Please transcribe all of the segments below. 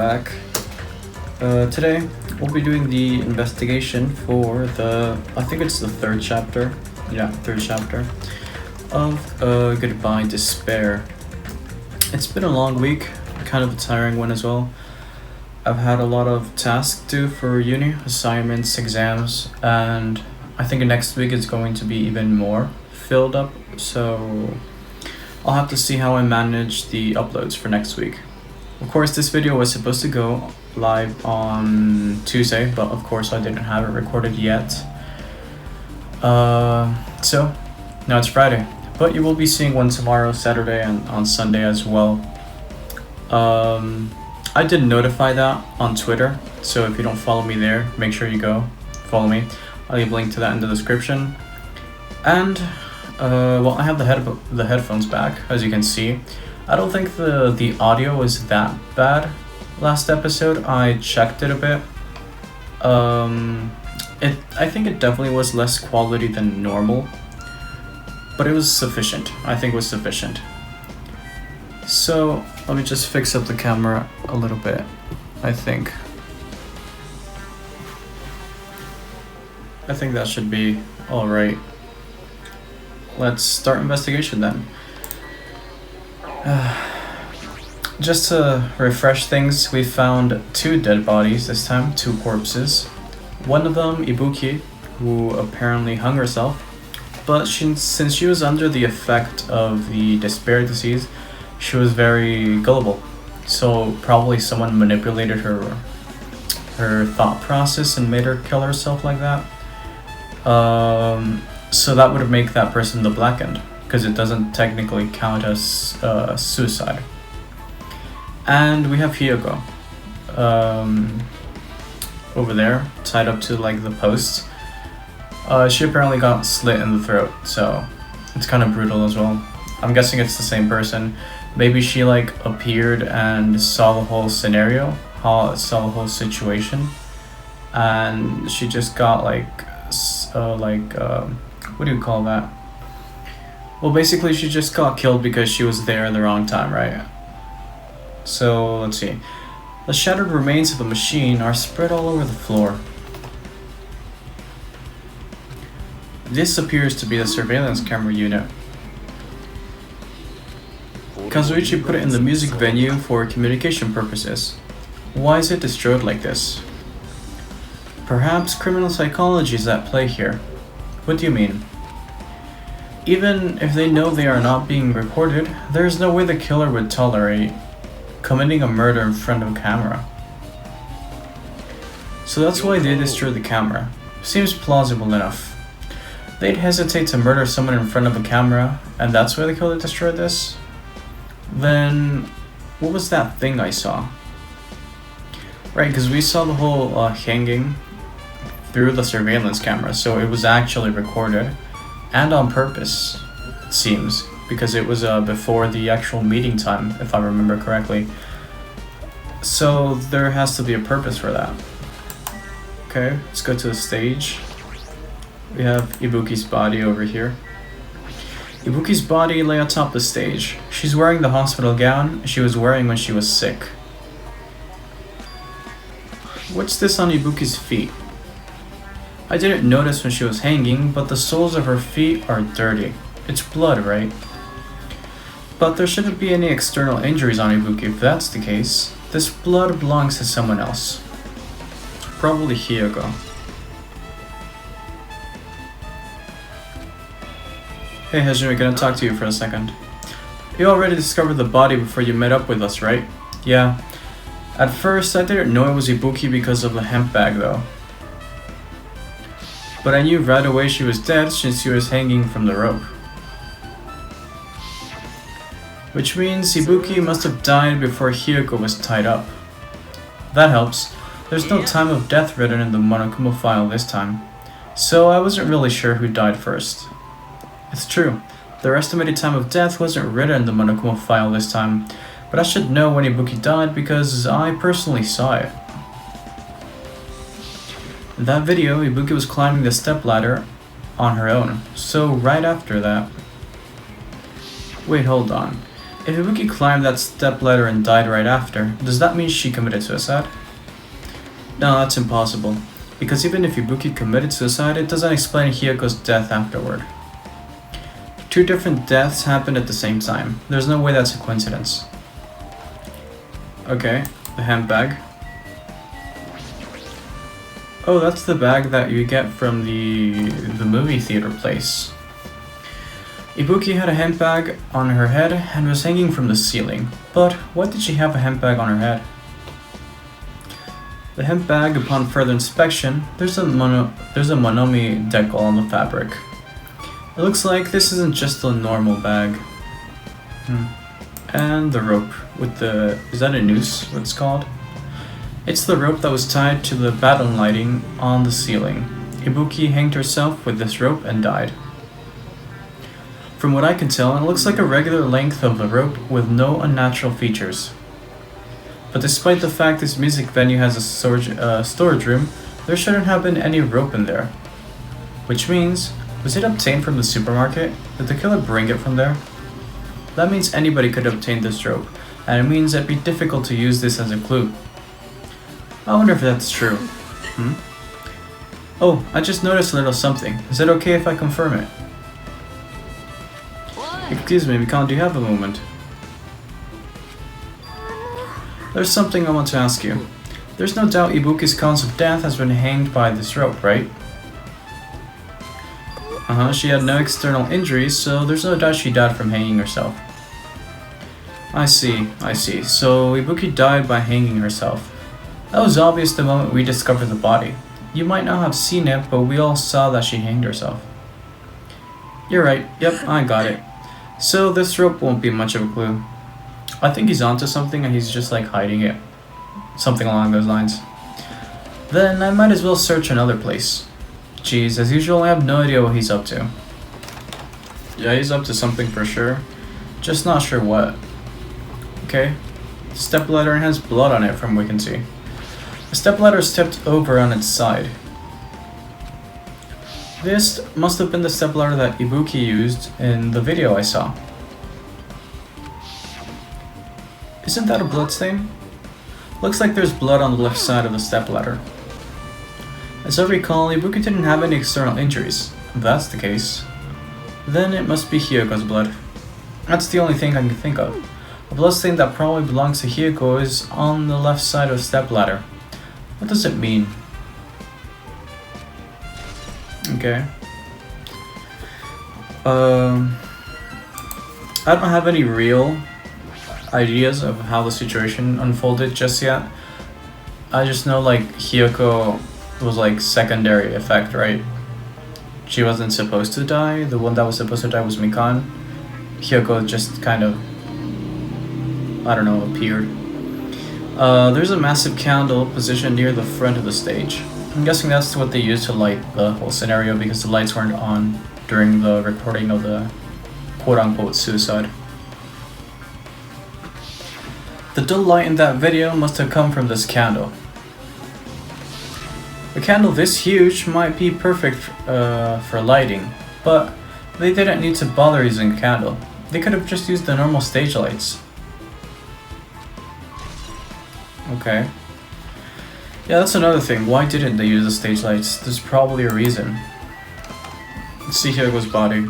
back. Today we'll be doing the investigation for I think it's the third chapter. Yeah, third chapter of Goodbye Despair. It's been a long week, kind of a tiring one as well. I've had a lot of tasks due for uni, assignments, exams, and I think next week is going to be even more filled up, so I'll have to see how I manage the uploads for next week. Of course, this video was supposed to go live on Tuesday, but of course I didn't have it recorded yet. So now it's Friday, but you will be seeing one tomorrow, Saturday, and on Sunday as well. I did notify that on Twitter, so if you don't follow me there, make sure you go follow me. I'll leave a link to that in the description. And well, I have the headphones back, as you can see. I don't think the audio was that bad last episode. I checked it a bit. I think it definitely was less quality than normal, but it was sufficient. I think it was sufficient. So let me just fix up the camera a little bit. I think that should be all right. Let's start investigation then. Just to refresh things, we found 2 dead bodies this time, 2 corpses. One of them, Ibuki, who apparently hung herself, but since she was under the effect of the despair disease, she was very gullible. So probably someone manipulated her thought process and made her kill herself like that. So that would make that person the blackened, because it doesn't technically count as suicide. And we have Hyoko over there, tied up to like the posts. She apparently got slit in the throat, so it's kind of brutal as well. I'm guessing it's the same person. Maybe she like appeared and saw the whole scenario, saw the whole situation, and she just got what do you call that? Well, basically she just got killed because she was there in the wrong time, right? So let's see. The shattered remains of a machine are spread all over the floor. This appears to be the surveillance camera unit. Kazuichi put it in the music venue for communication purposes. Why is it destroyed like this? Perhaps criminal psychology is at play here. What do you mean? Even if they know they are not being recorded, there is no way the killer would tolerate committing a murder in front of a camera. So that's why they destroyed the camera. Seems plausible enough. They'd hesitate to murder someone in front of a camera, and that's why the killer destroyed this? Then, what was that thing I saw? Right, because we saw the whole hanging through the surveillance camera, so it was actually recorded, and on purpose, it seems, because it was before the actual meeting time, if I remember correctly. So there has to be a purpose for that. Okay, let's go to the stage. We have Ibuki's body over here. Ibuki's body lay atop the stage. She's wearing the hospital gown she was wearing when she was sick. What's this on Ibuki's feet? I didn't notice when she was hanging, but the soles of her feet are dirty. It's blood, right? But there shouldn't be any external injuries on Ibuki if that's the case. This blood belongs to someone else. Probably Hyoko. Hey Hajime, can I talk to you for a second? You already discovered the body before you met up with us, right? Yeah. At first, I didn't know it was Ibuki because of the hemp bag though. But I knew right away she was dead since she was hanging from the rope. Which means Ibuki must have died before Hyoko was tied up. That helps. There's no time of death written in the Monokuma file this time. So I wasn't really sure who died first. It's true, their estimated time of death wasn't written in the Monokuma file this time, but I should know when Ibuki died because I personally saw it. In that video, Ibuki was climbing the stepladder on her own, so right after that... Wait, hold on. If Ibuki climbed that stepladder and died right after, does that mean she committed suicide? No, that's impossible. Because even if Ibuki committed suicide, it doesn't explain Hyoko's death afterward. Two different deaths happened at the same time. There's no way that's a coincidence. Okay, the handbag. Oh, that's the bag that you get from the movie theater place. Ibuki had a handbag on her head and was hanging from the ceiling. But why did she have a handbag on her head? The handbag, upon further inspection, there's a Monomi decal on the fabric. It looks like this isn't just a normal bag. And the rope with the... is that a noose, what it's called? It's the rope that was tied to the baton lighting on the ceiling. Ibuki hanged herself with this rope and died. From what I can tell, it looks like a regular length of the rope with no unnatural features. But despite the fact this music venue has a storage room, there shouldn't have been any rope in there. Which means, was it obtained from the supermarket? Did the killer bring it from there? That means anybody could obtain this rope, and it means it'd be difficult to use this as a clue. I wonder if that's true. Oh, I just noticed a little something. Is it okay if I confirm it? Excuse me, Mikan, do you have a moment? There's something I want to ask you. There's no doubt Ibuki's cause of death has been hanged by this rope, right? She had no external injuries, so there's no doubt she died from hanging herself. I see. So Ibuki died by hanging herself. That was obvious the moment we discovered the body. You might not have seen it, but we all saw that she hanged herself. You're right, yep, I got it. So this rope won't be much of a clue. I think he's onto something and he's just like hiding it. Something along those lines. Then I might as well search another place. Geez, as usual I have no idea what he's up to. Yeah, he's up to something for sure. Just not sure what. Okay. The stepladder has blood on it from what we can see. The stepladder is tipped over on its side. This must have been the stepladder that Ibuki used in the video I saw. Isn't that a bloodstain? Looks like there's blood on the left side of the stepladder. As I recall, Ibuki didn't have any external injuries. If that's the case, then it must be Hyoko's blood. That's the only thing I can think of. A bloodstain that probably belongs to Hyoko is on the left side of the stepladder. What does it mean? Okay. I don't have any real ideas of how the situation unfolded just yet. I just know like Hyoko was like secondary effect, right? She wasn't supposed to die. The one that was supposed to die was Mikan. Hyoko just kind of, I don't know, appeared. There's a massive candle positioned near the front of the stage. I'm guessing that's what they used to light the whole scenario because the lights weren't on during the recording of the quote-unquote suicide. The dull light in that video must have come from this candle. A candle this huge might be perfect for lighting, but they didn't need to bother using a candle. They could have just used the normal stage lights. Okay. Yeah, that's another thing. Why didn't they use the stage lights? There's probably a reason. Let's see Hyoko's body.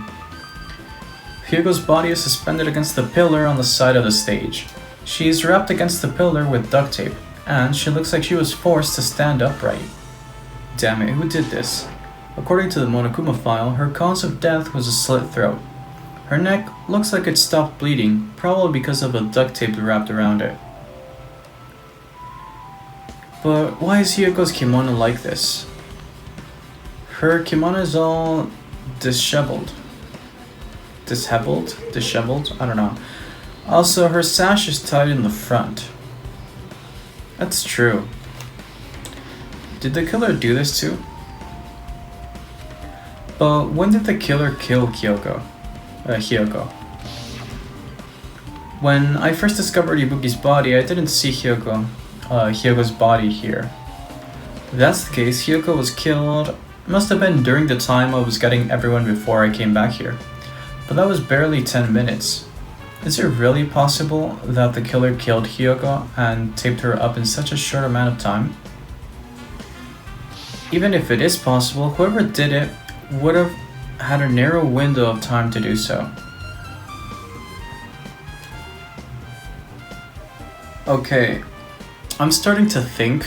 Hyoko's body is suspended against the pillar on the side of the stage. She is wrapped against the pillar with duct tape, and she looks like she was forced to stand upright. Damn it, who did this? According to the Monokuma file, her cause of death was a slit throat. Her neck looks like it stopped bleeding, probably because of the duct tape wrapped around it. But why is Hyoko's kimono like this? Her kimono is all disheveled. Disheveled? I don't know. Also, her sash is tied in the front. That's true. Did the killer do this too? But when did the killer kill Hyoko? When I first discovered Ibuki's body, I didn't see Hyoko's body here. If that's the case, Hyoko was killed. It must have been during the time I was getting everyone before I came back here. But that was barely 10 minutes. Is it really possible that the killer killed Hyoko and taped her up in such a short amount of time? Even if it is possible, whoever did it would have had a narrow window of time to do so. Okay, I'm starting to think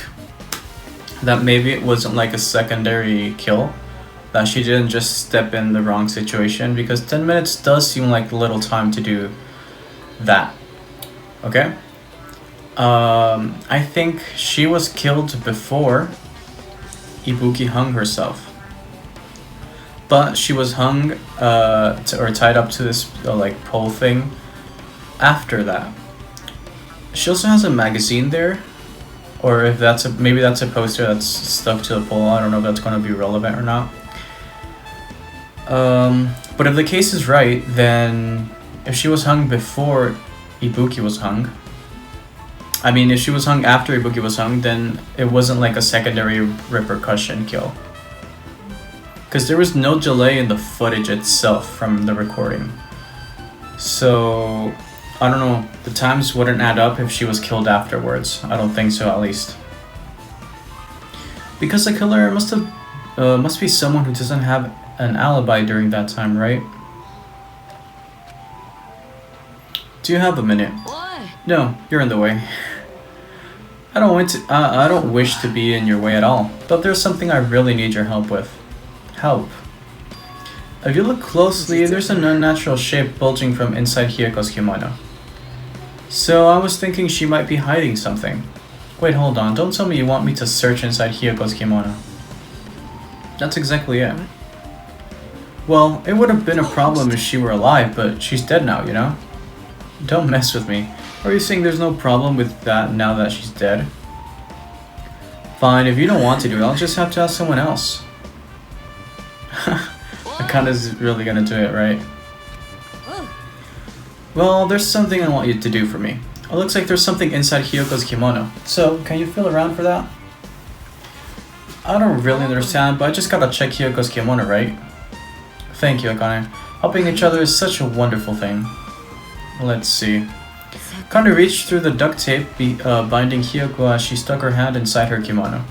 that maybe it wasn't like a secondary kill, that she didn't just step in the wrong situation, because 10 minutes does seem like little time to do that. Okay? I think she was killed before Ibuki hung herself. But she was hung or tied up to this like pole thing after that. She also has a magazine there, or if that's maybe that's a poster that's stuck to the pole. I don't know if that's going to be relevant or not. But if the case is right, then if she was hung before Ibuki was hung, I mean, if she was hung after Ibuki was hung, then it wasn't like a secondary repercussion kill. Because there was no delay in the footage itself from the recording. So, I don't know, the times wouldn't add up if she was killed afterwards. I don't think so, at least. Because the killer must be someone who doesn't have an alibi during that time, right? Do you have a minute? What? No, you're in the way. I don't wish to be in your way at all, but there's something I really need your help with. Help. If you look closely, there's an unnatural shape bulging from inside Hyoko's kimono. So I was thinking she might be hiding something. Wait, hold on, don't tell me you want me to search inside Hyoko's kimono. That's exactly it. Well, it would have been a problem if she were alive, but she's dead now, you know? Don't mess with me. Are you saying there's no problem with that now that she's dead? Fine, if you don't want to do it, I'll just have to ask someone else. Akanda's really gonna do it, right? Well, there's something I want you to do for me. It looks like there's something inside Hyoko's kimono. So, can you feel around for that? I don't really understand, but I just gotta check Hyoko's kimono, right? Thank you, Akane. Helping each other is such a wonderful thing. Let's see. Akane reached through the duct tape binding Hyoko as she stuck her hand inside her kimono.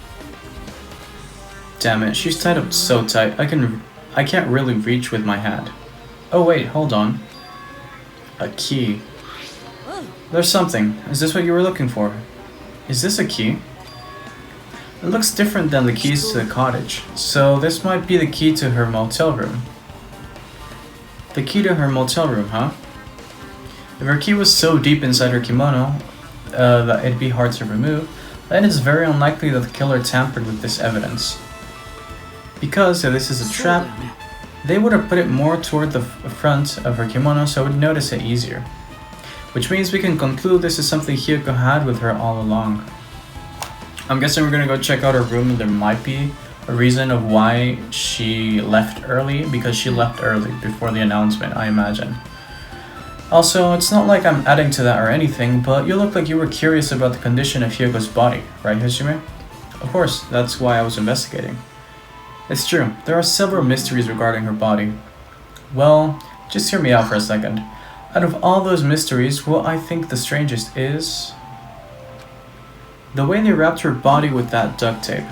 Damn it, she's tied up so tight, I can't really reach with my hand. Oh wait, hold on. A key. There's something. Is this what you were looking for? Is this a key? It looks different than the keys to the cottage, so this might be the key to her motel room. The key to her motel room, huh? If her key was so deep inside her kimono that it'd be hard to remove, then it's very unlikely that the killer tampered with this evidence. Because if this is a trap, they would have put it more toward the front of her kimono so I would notice it easier. Which means we can conclude this is something Hyoko had with her all along. I'm guessing we're gonna go check out her room and there might be a reason of why she left early, because she left early before the announcement, I imagine. Also, it's not like I'm adding to that or anything, but you look like you were curious about the condition of Hyoko's body, right, Hajime? Of course, that's why I was investigating. It's true, there are several mysteries regarding her body. Well, just hear me out for a second. Out of all those mysteries, what I think the strangest is the way they wrapped her body with that duct tape.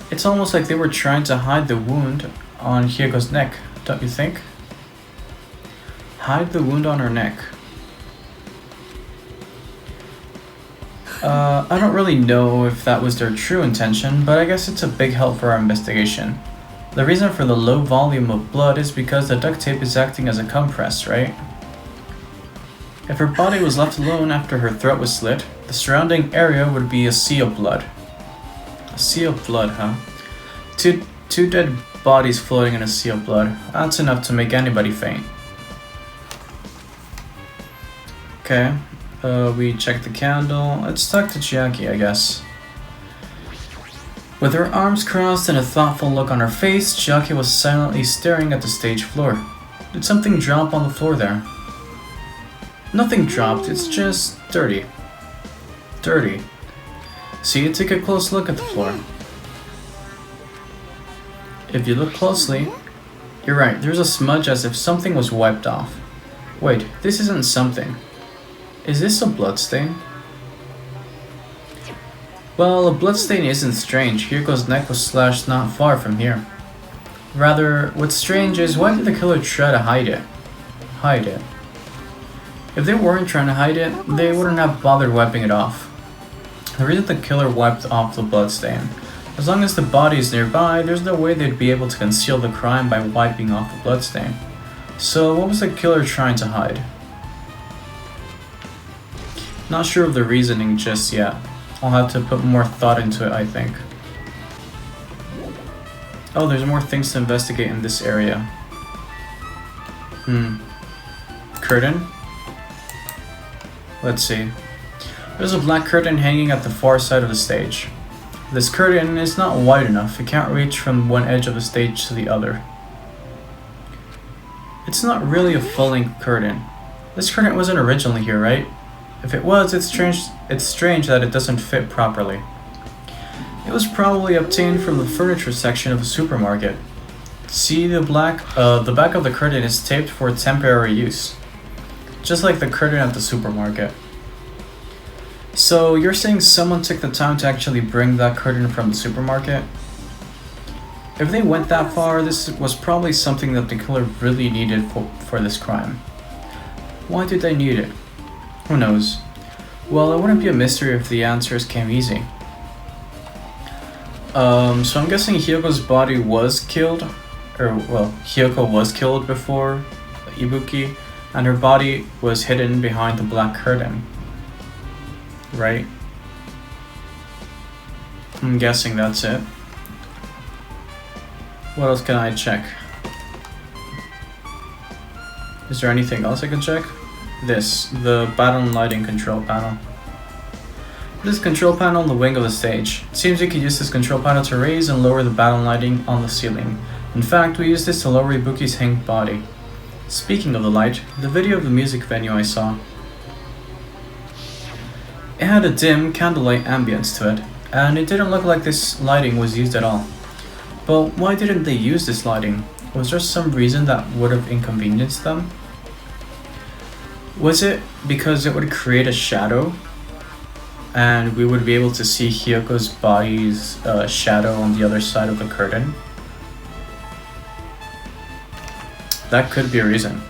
It's almost like they were trying to hide the wound on Hyoko's neck, don't you think? Hide the wound on her neck. I don't really know if that was their true intention, but I guess it's a big help for our investigation. The reason for the low volume of blood is because the duct tape is acting as a compress, right? If her body was left alone after her throat was slit, the surrounding area would be a sea of blood. A sea of blood, huh? Two dead bodies floating in a sea of blood. That's enough to make anybody faint. Okay, we check the candle. It's stuck to Chiaki, I guess. With her arms crossed and a thoughtful look on her face, Chiaki was silently staring at the stage floor. Did something drop on the floor there? Nothing dropped, it's just dirty. Dirty. See, take a close look at the floor. If you look closely, you're right, there's a smudge as if something was wiped off. Wait, this isn't something. Is this a bloodstain? Well, a bloodstain isn't strange. Hiriko's neck was slashed not far from here. Rather, what's strange is why did the killer try to hide it? If they weren't trying to hide it, they wouldn't have bothered wiping it off. The reason the killer wiped off the bloodstain. As long as the body is nearby, there's no way they'd be able to conceal the crime by wiping off the bloodstain. So what was the killer trying to hide? Not sure of the reasoning just yet. I'll have to put more thought into it, I think. Oh, there's more things to investigate in this area. Curtain? Let's see. There's a black curtain hanging at the far side of the stage. This curtain is not wide enough. It can't reach from one edge of the stage to the other. It's not really a full-length curtain. This curtain wasn't originally here, right? If it was, it's strange that it doesn't fit properly. It was probably obtained from the furniture section of a supermarket. See, the back of the curtain is taped for temporary use. Just like the curtain at the supermarket. So, you're saying someone took the time to actually bring that curtain from the supermarket? If they went that far, this was probably something that the killer really needed for this crime. Why did they need it? Who knows? Well, it wouldn't be a mystery if the answers came easy. So I'm guessing Hyoko's body was killed, Hyoko was killed before Ibuki, and her body was hidden behind the black curtain. Right? I'm guessing that's it. What else can I check? Is there anything else I can check? The battle and lighting control panel. This control panel on the wing of the stage. It seems you could use this control panel to raise and lower the battle lighting on the ceiling. In fact, we used this to lower Ibuki's hanged body. Speaking of the light, the video of the music venue I saw. It had a dim, candlelight ambience to it, and it didn't look like this lighting was used at all. But why didn't they use this lighting? Was there some reason that would have inconvenienced them? Was it because it would create a shadow? And we would be able to see Hyoko's body's shadow on the other side of the curtain? That could be a reason.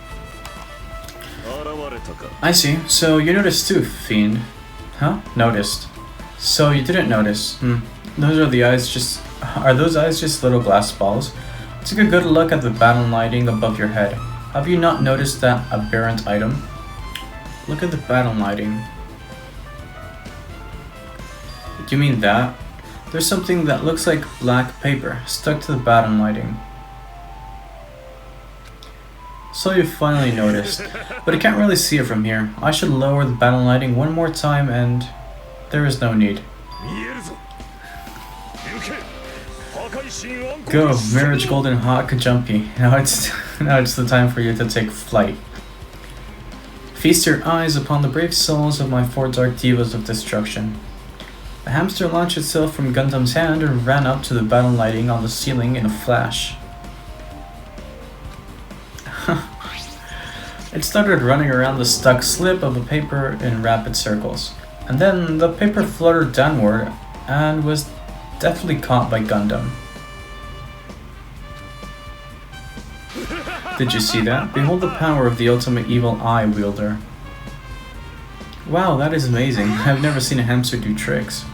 I see. So you noticed too, Fiend. Huh? Noticed. So you didn't notice. Those are the eyes are those eyes just little glass balls? Take a good look at the battle lighting above your head. Have you not noticed that aberrant item? Look at the battle lighting. Do you mean that? There's something that looks like black paper stuck to the battle lighting. So you finally noticed, but I can't really see it from here. I should lower the battle lighting one more time and there is no need. Go, Marriage Golden Hawk Jumpy. Now it's the time for you to take flight. Feast your eyes upon the brave souls of my four dark divas of destruction. The hamster launched itself from Gundam's hand and ran up to the battle lighting on the ceiling in a flash. It started running around the stuck slip of the paper in rapid circles. And then the paper fluttered downward and was definitely caught by Gundam. Did you see that? Behold the power of the ultimate evil eye wielder. Wow, that is amazing. I've never seen a hamster do tricks.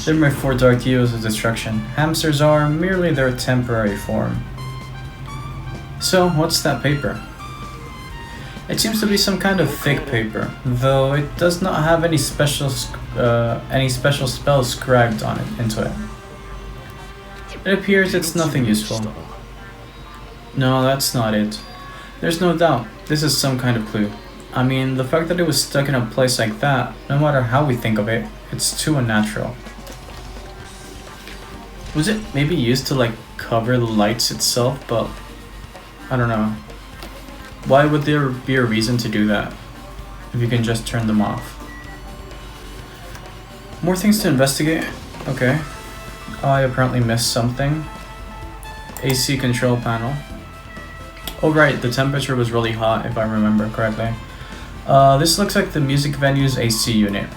They're my four dark divas of destruction. Hamsters are merely their temporary form. So, what's that paper? It seems to be some kind of thick paper, though it does not have any special spells scribed on it into it. It appears it's nothing useful. No, that's not it. There's no doubt, this is some kind of clue. I mean, the fact that it was stuck in a place like that, no matter how we think of it, it's too unnatural. Was it maybe used to cover the lights itself, but I don't know. Why would there be a reason to do that if you can just turn them off? More things to investigate? Okay. I apparently missed something. AC control panel. Oh right, the temperature was really hot if I remember correctly. This looks like the music venue's AC unit.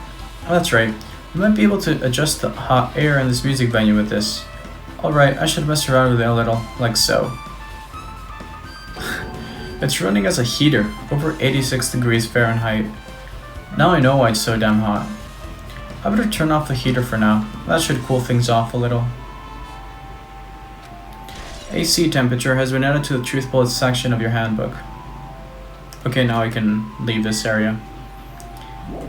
Oh, that's right. We might be able to adjust the hot air in this music venue with this. Alright, I should mess around with it a little, like so. It's running as a heater, over 86 degrees Fahrenheit. Now I know why it's so damn hot. I better turn off the heater for now. That should cool things off a little. AC temperature has been added to the truth bullets section of your handbook. Okay, now I can leave this area.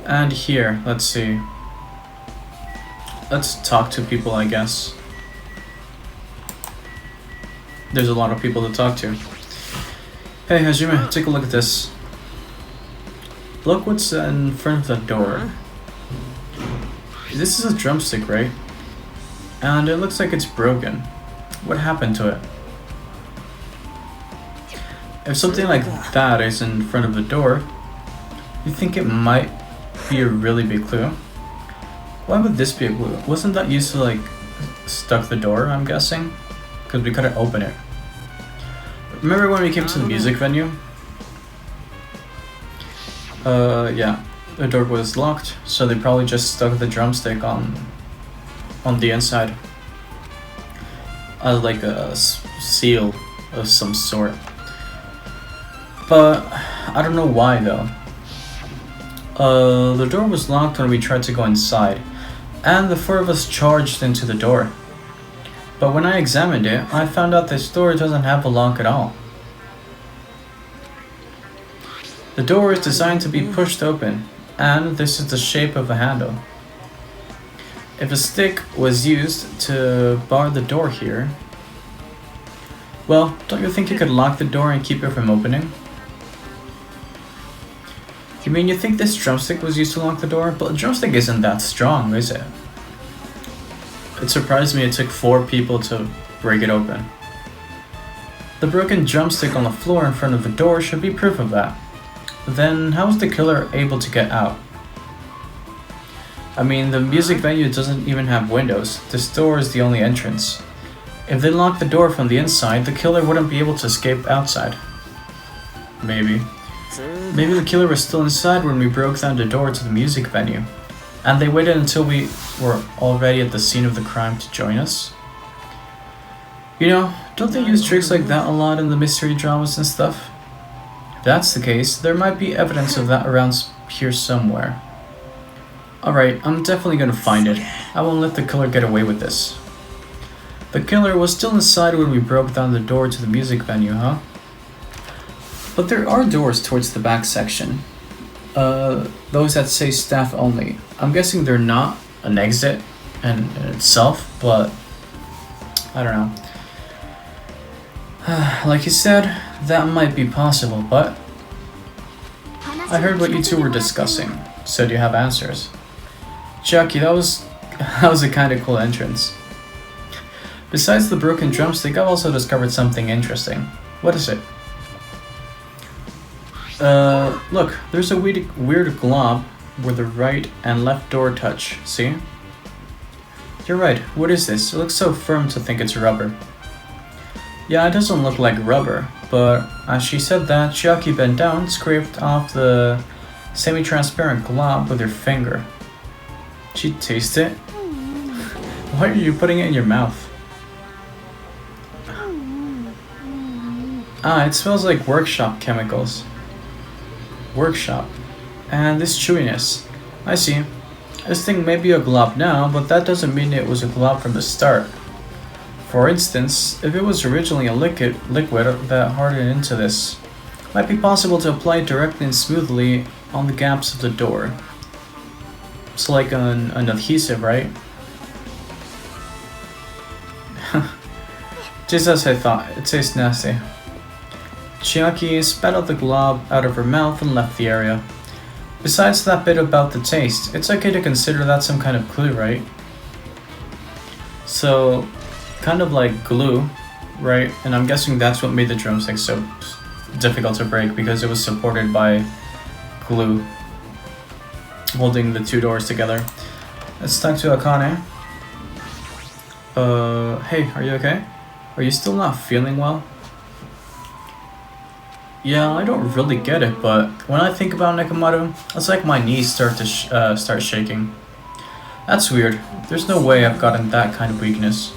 And here, let's see. Let's talk to people, I guess. There's a lot of people to talk to. Hey, Hajime, take a look at this. Look what's in front of the door. This is a drumstick, right? And it looks like it's broken. What happened to it? If something like that is in front of the door, you think it might be a really big clue? Why would this be a clue? Wasn't that used to like stuck the door, I'm guessing? Because we couldn't open it. Remember when we came to the music venue? Yeah. The door was locked, so they probably just stuck the drumstick on the inside. As like a seal of some sort. But I don't know why though. The door was locked when we tried to go inside, and the four of us charged into the door. But when I examined it, I found out this door doesn't have a lock at all. The door is designed to be pushed open, and this is the shape of a handle. If a stick was used to bar the door here, well, don't you think you could lock the door and keep it from opening? You mean you think this drumstick was used to lock the door? But a drumstick isn't that strong, is it? It surprised me it took 4 people to break it open. The broken drumstick on the floor in front of the door should be proof of that. Then how was the killer able to get out? I mean, the music venue doesn't even have windows. This door is the only entrance. If they locked the door from the inside, the killer wouldn't be able to escape outside. Maybe. Maybe the killer was still inside when we broke down the door to the music venue, and they waited until we were already at the scene of the crime to join us. You know, don't they use tricks like that a lot in the mystery dramas and stuff? If that's the case, there might be evidence of that around here somewhere. Alright, I'm definitely gonna find it. I won't let the killer get away with this. The killer was still inside when we broke down the door to the music venue, huh? But there are doors towards the back section. Those that say staff only. I'm guessing they're not an exit in itself, but I don't know. Like you said, that might be possible, but I heard what you two were discussing, so do you have answers? Chucky, that was a kind of cool entrance. Besides the broken drumstick, I've also discovered something interesting. What is it? Look, there's a weird glob where the right and left door touch, see? You're right, what is this? It looks so firm to think it's rubber. Yeah, it doesn't look like rubber, but as she said that, Chiaki bent down, scraped off the semi-transparent glob with her finger. She tasted it? Why are you putting it in your mouth? Ah, it smells like workshop chemicals. Workshop. And this chewiness. I see. This thing may be a glob now, but that doesn't mean it was a glob from the start. For instance, if it was originally a liquid that hardened into this, it might be possible to apply it directly and smoothly on the gaps of the door. It's like an adhesive, right? Just as I thought, it tastes nasty. Chiaki spat out the glob out of her mouth and left the area. Besides that bit about the taste, it's okay to consider that some kind of clue, right? So, kind of like glue, right? And I'm guessing that's what made the drumstick so difficult to break, because it was supported by glue holding the 2 doors together. Let's talk to Akane. Hey, are you okay? Are you still not feeling well? Yeah, I don't really get it, but when I think about Nekomaru, it's like my knees start shaking. That's weird. There's no way I've gotten that kind of weakness.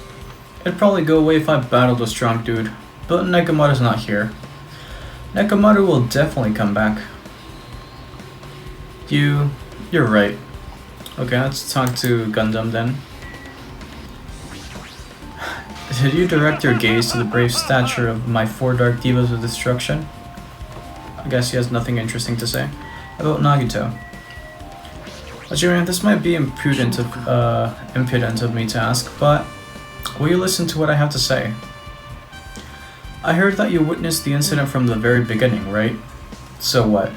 It'd probably go away if I battled a strong dude, but Nekomaru's not here. Nekomaru will definitely come back. You're right. Okay, let's talk to Gundam then. Did you direct your gaze to the brave stature of my four dark divas of destruction? I guess he has nothing interesting to say about Nagito. Ajima, this might be impudent of me to ask, but will you listen to what I have to say? I heard that you witnessed the incident from the very beginning, right? So what?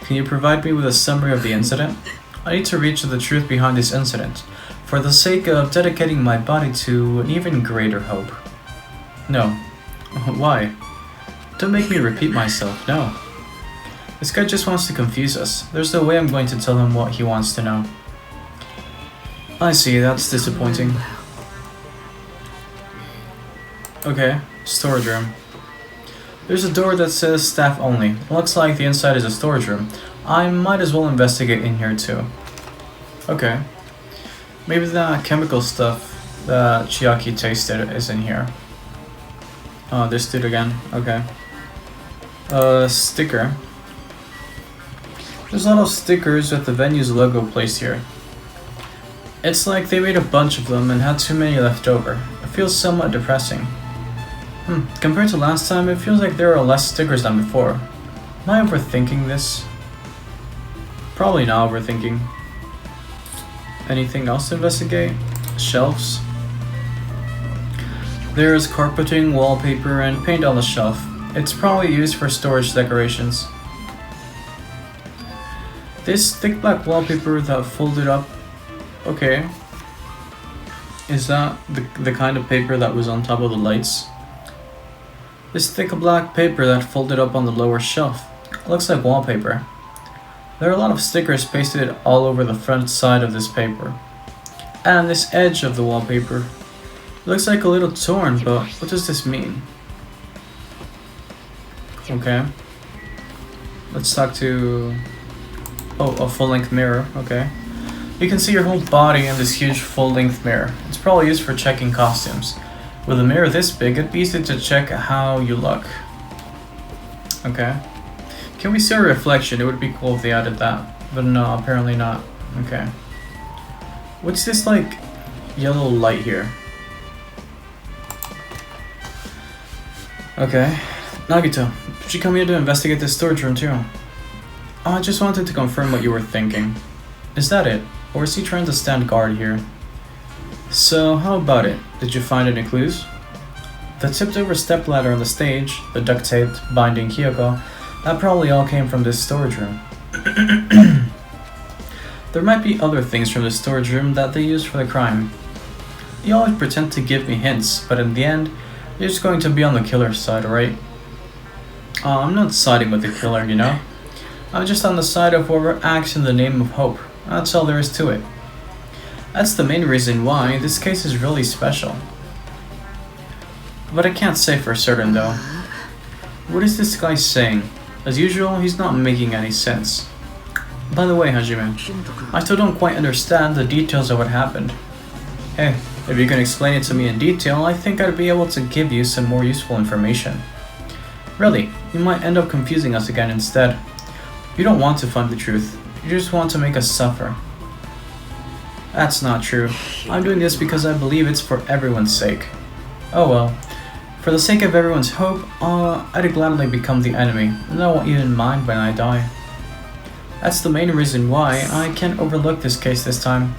Can you provide me with a summary of the incident? I need to reach the truth behind this incident, for the sake of dedicating my body to an even greater hope. No. Why? Don't make me repeat myself, no. This guy just wants to confuse us. There's no way I'm going to tell him what he wants to know. I see, that's disappointing. Okay, storage room. There's a door that says staff only. It looks like the inside is a storage room. I might as well investigate in here too. Okay. Maybe the chemical stuff that Chiaki tasted is in here. Oh, this dude again. Okay. Sticker. There's a lot of stickers with the venue's logo placed here. It's like they made a bunch of them and had too many left over. It feels somewhat depressing. Compared to last time, it feels like there are less stickers than before. Am I overthinking this? Probably not overthinking. Anything else to investigate? Shelves. There is carpeting, wallpaper, and paint on the shelf. It's probably used for storage decorations. This thick black wallpaper that folded up. Okay. Is that the kind of paper that was on top of the lights? This thick black paper that folded up on the lower shelf. Looks like wallpaper. There are a lot of stickers pasted all over the front side of this paper. And this edge of the wallpaper looks like a little torn, but what does this mean? Okay. Let's talk to... Oh, a full-length mirror, okay. You can see your whole body in this huge full-length mirror. It's probably used for checking costumes. With a mirror this big, it'd be easy to check how you look. Okay. Can we see a reflection? It would be cool if they added that. But no, apparently not. Okay. What's this, like, yellow light here? Okay. Nagito, did you come here to investigate this storage room too? Oh, I just wanted to confirm what you were thinking. Is that it? Or is he trying to stand guard here? So, how about it? Did you find any clues? The tipped-over stepladder on the stage, the duct-taped binding Kyoko, that probably all came from this storage room. There might be other things from this storage room that they used for the crime. You always pretend to give me hints, but in the end, you're just going to be on the killer's side, right? I'm not siding with the killer, you know? I'm just on the side of whoever acts in the name of hope. That's all there is to it. That's the main reason why this case is really special. But I can't say for certain though. What is this guy saying? As usual, he's not making any sense. By the way, Hajime, I still don't quite understand the details of what happened. Hey, if you can explain it to me in detail, I think I'd be able to give you some more useful information. Really, you might end up confusing us again instead. You don't want to find the truth, you just want to make us suffer. That's not true. I'm doing this because I believe it's for everyone's sake. Oh well. For the sake of everyone's hope, I'd gladly become the enemy, and I won't even mind when I die. That's the main reason why I can't overlook this case this time.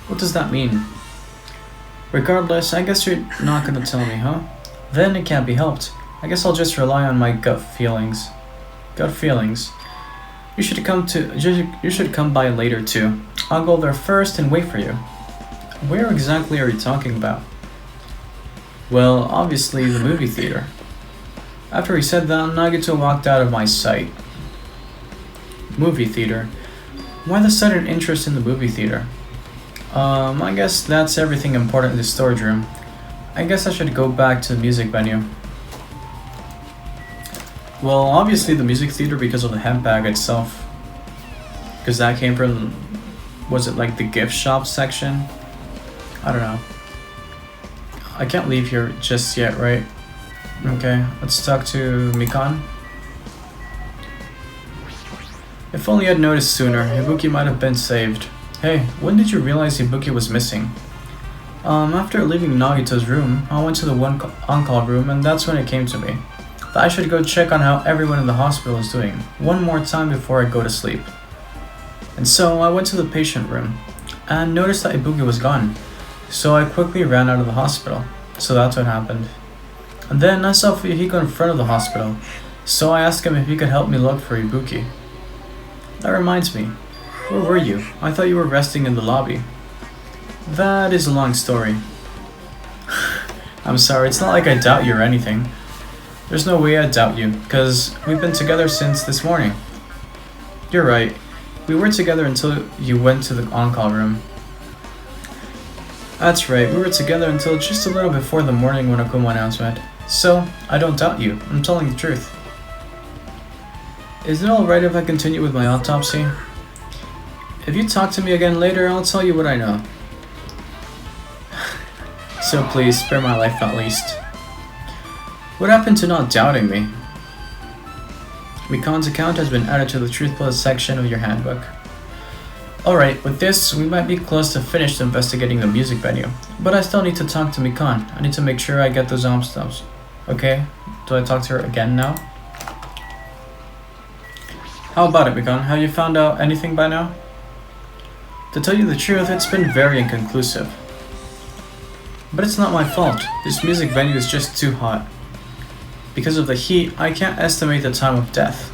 What does that mean? Regardless, I guess you're not gonna tell me, huh? Then it can't be helped. I guess I'll just rely on my gut feelings. Gut feelings. You should come by later too. I'll go there first and wait for you. Where exactly are you talking about? Well, obviously the movie theater. After he said that, Nagito walked out of my sight. Movie theater? Why the sudden interest in the movie theater? I guess that's everything important in the storage room. I guess I should go back to the music venue. Well, obviously the music theater because of the handbag itself. Because that came from, was it like the gift shop section? I don't know. I can't leave here just yet, right? Okay, let's talk to Mikan. If only I'd noticed sooner, Ibuki might have been saved. Hey, when did you realize Ibuki was missing? After leaving Nagito's room, I went to the on-call room and that's when it came to me. That I should go check on how everyone in the hospital is doing, one more time before I go to sleep. And so I went to the patient room, and noticed that Ibuki was gone. So I quickly ran out of the hospital. So that's what happened. And then I saw Fuyuhiko in front of the hospital, so I asked him if he could help me look for Ibuki. That reminds me, where were you? I thought you were resting in the lobby. That is a long story. I'm sorry, it's not like I doubt you or anything. There's no way I doubt you, because we've been together since this morning. You're right. We were together until you went to the on-call room. That's right, we were together until just a little before the morning Monokuma announcement. So, I don't doubt you. I'm telling the truth. Is it alright if I continue with my autopsy? If you talk to me again later, I'll tell you what I know. So please, spare my life at least. What happened to not doubting me? Mikan's account has been added to the Truth Plus section of your handbook. Alright, with this, we might be close to finished investigating the music venue, but I still need to talk to Mikan. I need to make sure I get those stubs. Okay, do I talk to her again now? How about it, Mikan? Have you found out anything by now? To tell you the truth, it's been very inconclusive. But it's not my fault. This music venue is just too hot. Because of the heat, I can't estimate the time of death.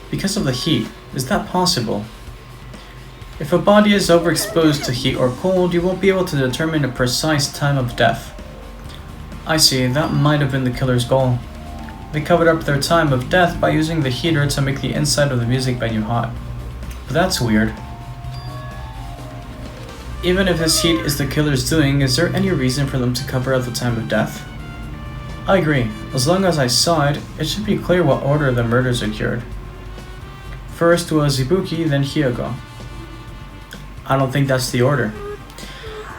Because of the heat, is that possible? If a body is overexposed to heat or cold, you won't be able to determine a precise time of death. I see, that might have been the killer's goal. They covered up their time of death by using the heater to make the inside of the music venue hot. But that's weird. Even if this heat is the killer's doing, is there any reason for them to cover up the time of death? I agree. As long as I saw it, it should be clear what order the murders occurred. First was Ibuki, then Hyuga. I don't think that's the order.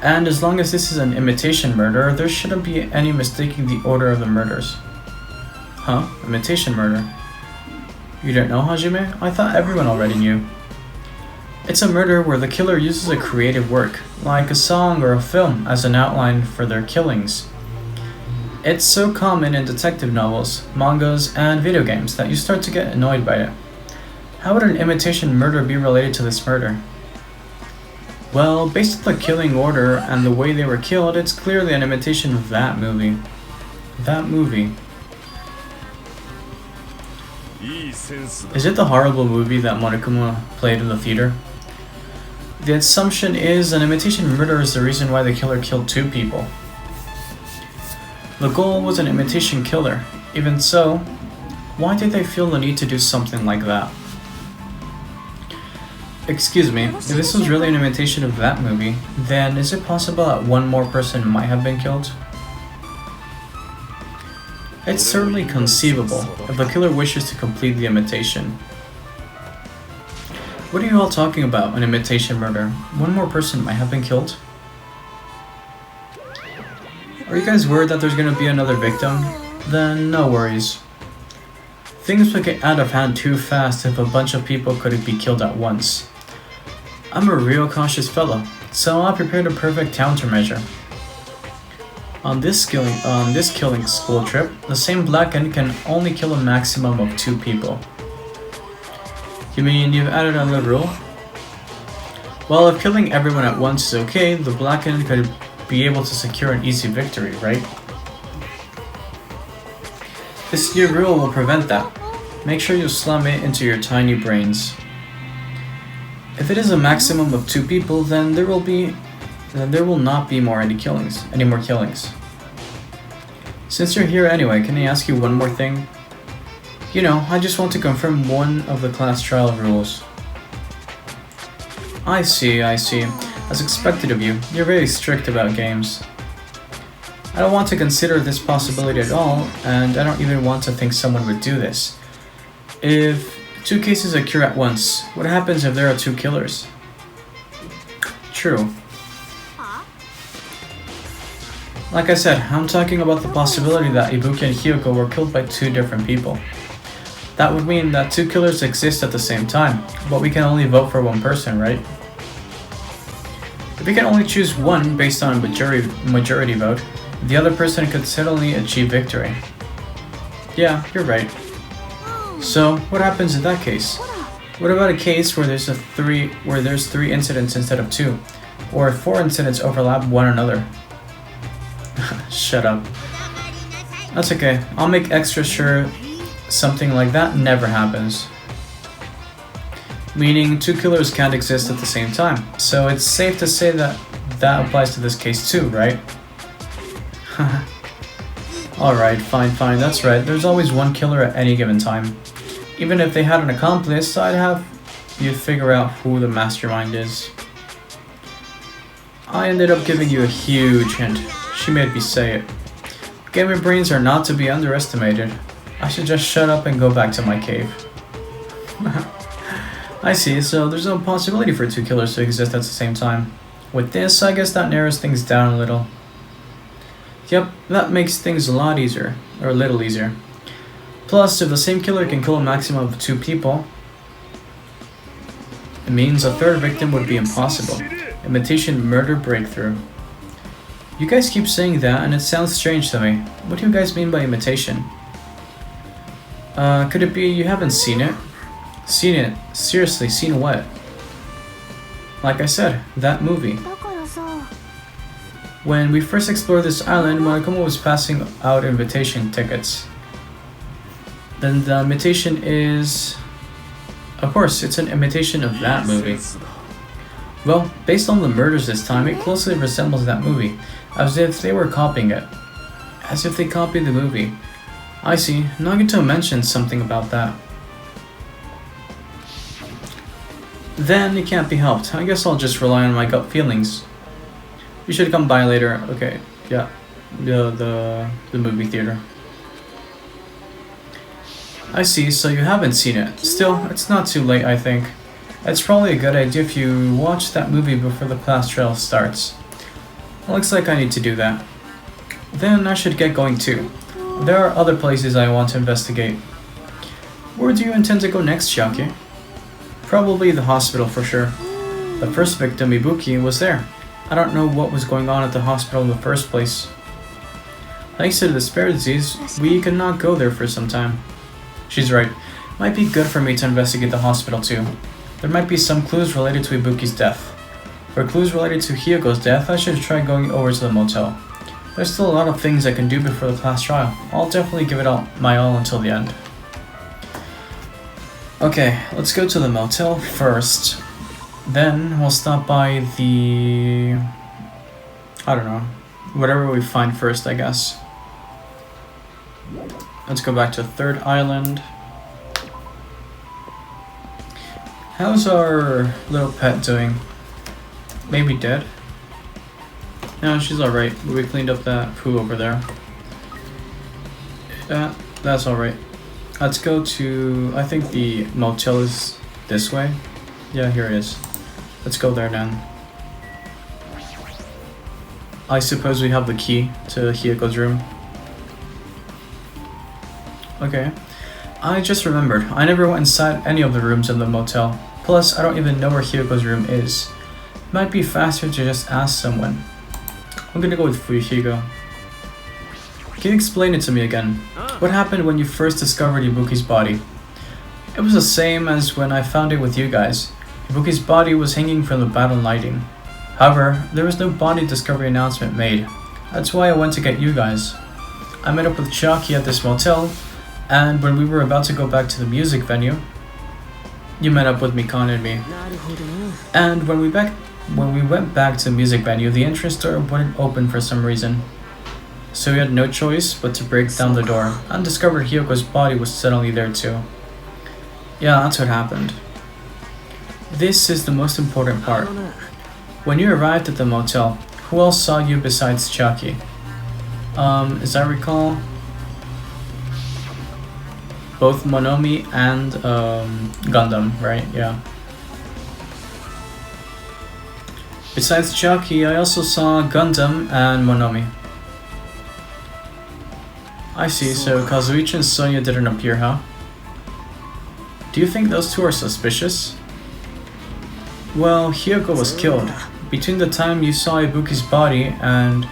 And as long as this is an imitation murder, there shouldn't be any mistaking the order of the murders. Huh? Imitation murder? You don't know, Hajime? I thought everyone already knew. It's a murder where the killer uses a creative work, like a song or a film, as an outline for their killings. It's so common in detective novels, mangas, and video games that you start to get annoyed by it. How would an imitation murder be related to this murder? Well, based on the killing order and the way they were killed, it's clearly an imitation of that movie. That movie. Is it the horrible movie that Monokuma played in the theater? The assumption is an imitation murder is the reason why the killer killed two people. The goal was an imitation killer. Even so, why did they feel the need to do something like that? Excuse me, if this was really an imitation of that movie, then is it possible that one more person might have been killed? It's certainly conceivable if the killer wishes to complete the imitation. What are you all talking about, an imitation murder? One more person might have been killed? Are you guys worried that there's gonna be another victim? Then no worries. Things would get out of hand too fast if a bunch of people could be killed at once. I'm a real cautious fellow, so I prepared a perfect countermeasure. On this killing school trip, the same blackened can only kill a maximum of 2 people. You mean you've added a good rule? Well, if killing everyone at once is okay, the blackened could be able to secure an easy victory, right? This new rule will prevent that. Make sure you slam it into your tiny brains. If it is a maximum of 2 people, then there will not be any more killings. Since you're here anyway, can I ask you one more thing? You know, I just want to confirm one of the class trial rules. I see. As expected of you, you're very strict about games. I don't want to consider this possibility at all, and I don't even want to think someone would do this. If two cases occur at once, what happens if there are two killers? True. Like I said, I'm talking about the possibility that Ibuki and Hyuko were killed by two different people. That would mean that two killers exist at the same time, but we can only vote for one person, right? If we can only choose one based on a majority vote, the other person could suddenly achieve victory. Yeah, you're right. So, what happens in that case? What about a case where there's three incidents instead of two, or four incidents overlap one another? Shut up. That's okay. I'll make extra sure something like that never happens. Meaning two killers can't exist at the same time. So it's safe to say that that applies to this case too, right? Alright, fine, that's right. There's always one killer at any given time. Even if they had an accomplice, I'd have you figure out who the mastermind is. I ended up giving you a huge hint. She made me say it. Gamer brains are not to be underestimated. I should just shut up and go back to my cave. I see, so there's no possibility for two killers to exist at the same time. With this, I guess that narrows things down a little. Yep, that makes things a lot easier, or a little easier. Plus, if the same killer can kill a maximum of two people, it means a third victim would be impossible. Imitation murder breakthrough. You guys keep saying that and it sounds strange to me. What do you guys mean by imitation? Could it be you haven't seen it? Seen it? Seriously, seen what? Like I said, that movie. When we first explored this island, Monokuma was passing out invitation tickets. Then the imitation is... Of course, it's an imitation of that movie. Well, based on the murders this time, it closely resembles that movie, as if they were copying it. As if they copied the movie. I see. Nagito mentioned something about that. Then it can't be helped. I guess I'll just rely on my gut feelings. You should come by later. Okay, yeah. The movie theater. I see, so you haven't seen it. Still, it's not too late, I think. It's probably a good idea if you watch that movie before the class trial starts. It looks like I need to do that. Then I should get going too. There are other places I want to investigate. Where do you intend to go next, Chiaki? Probably the hospital for sure. The first victim, Ibuki, was there. I don't know what was going on at the hospital in the first place. Thanks to the disparities, we could not go there for some time. She's right. Might be good for me to investigate the hospital too. There might be some clues related to Ibuki's death. For clues related to Hyogo's death, I should try going over to the motel. There's still a lot of things I can do before the class trial. I'll definitely give it my all until the end. Okay, let's go to the motel first. Then we'll stop by the... I don't know. Whatever we find first, I guess. Let's go back to Third Island. How's our little pet doing? Maybe dead? No, she's alright. We cleaned up that poo over there. Yeah, that's alright. Let's go to... I think the motel is this way. Yeah, here it is. Let's go there then. I suppose we have the key to Hyogo's room. Okay. I just remembered. I never went inside any of the rooms in the motel. Plus, I don't even know where Hyogo's room is. It might be faster to just ask someone. I'm gonna go with Hyugo. Can you explain it to me again? What happened when you first discovered Ibuki's body? It was the same as when I found it with you guys. Ibuki's body was hanging from the battle lighting. However, there was no body discovery announcement made. That's why I went to get you guys. I met up with Chiaki at this motel, and when we were about to go back to the music venue, you met up with Mikana and me. And when we went back to the music venue, the entrance door wouldn't open for some reason. So we had no choice but to break down the door, and discovered Hyogo's body was suddenly there too. Yeah, that's what happened. This is the most important part. When you arrived at the motel, who else saw you besides Chiaki? As I recall, both Monomi and Gundam, right? Yeah. Besides Chucky, I also saw Gundam and Monomi. I see, so Kazuichi and Sonya didn't appear, huh? Do you think those two are suspicious? Well, Hyoko was killed. Between the time you saw Ibuki's body and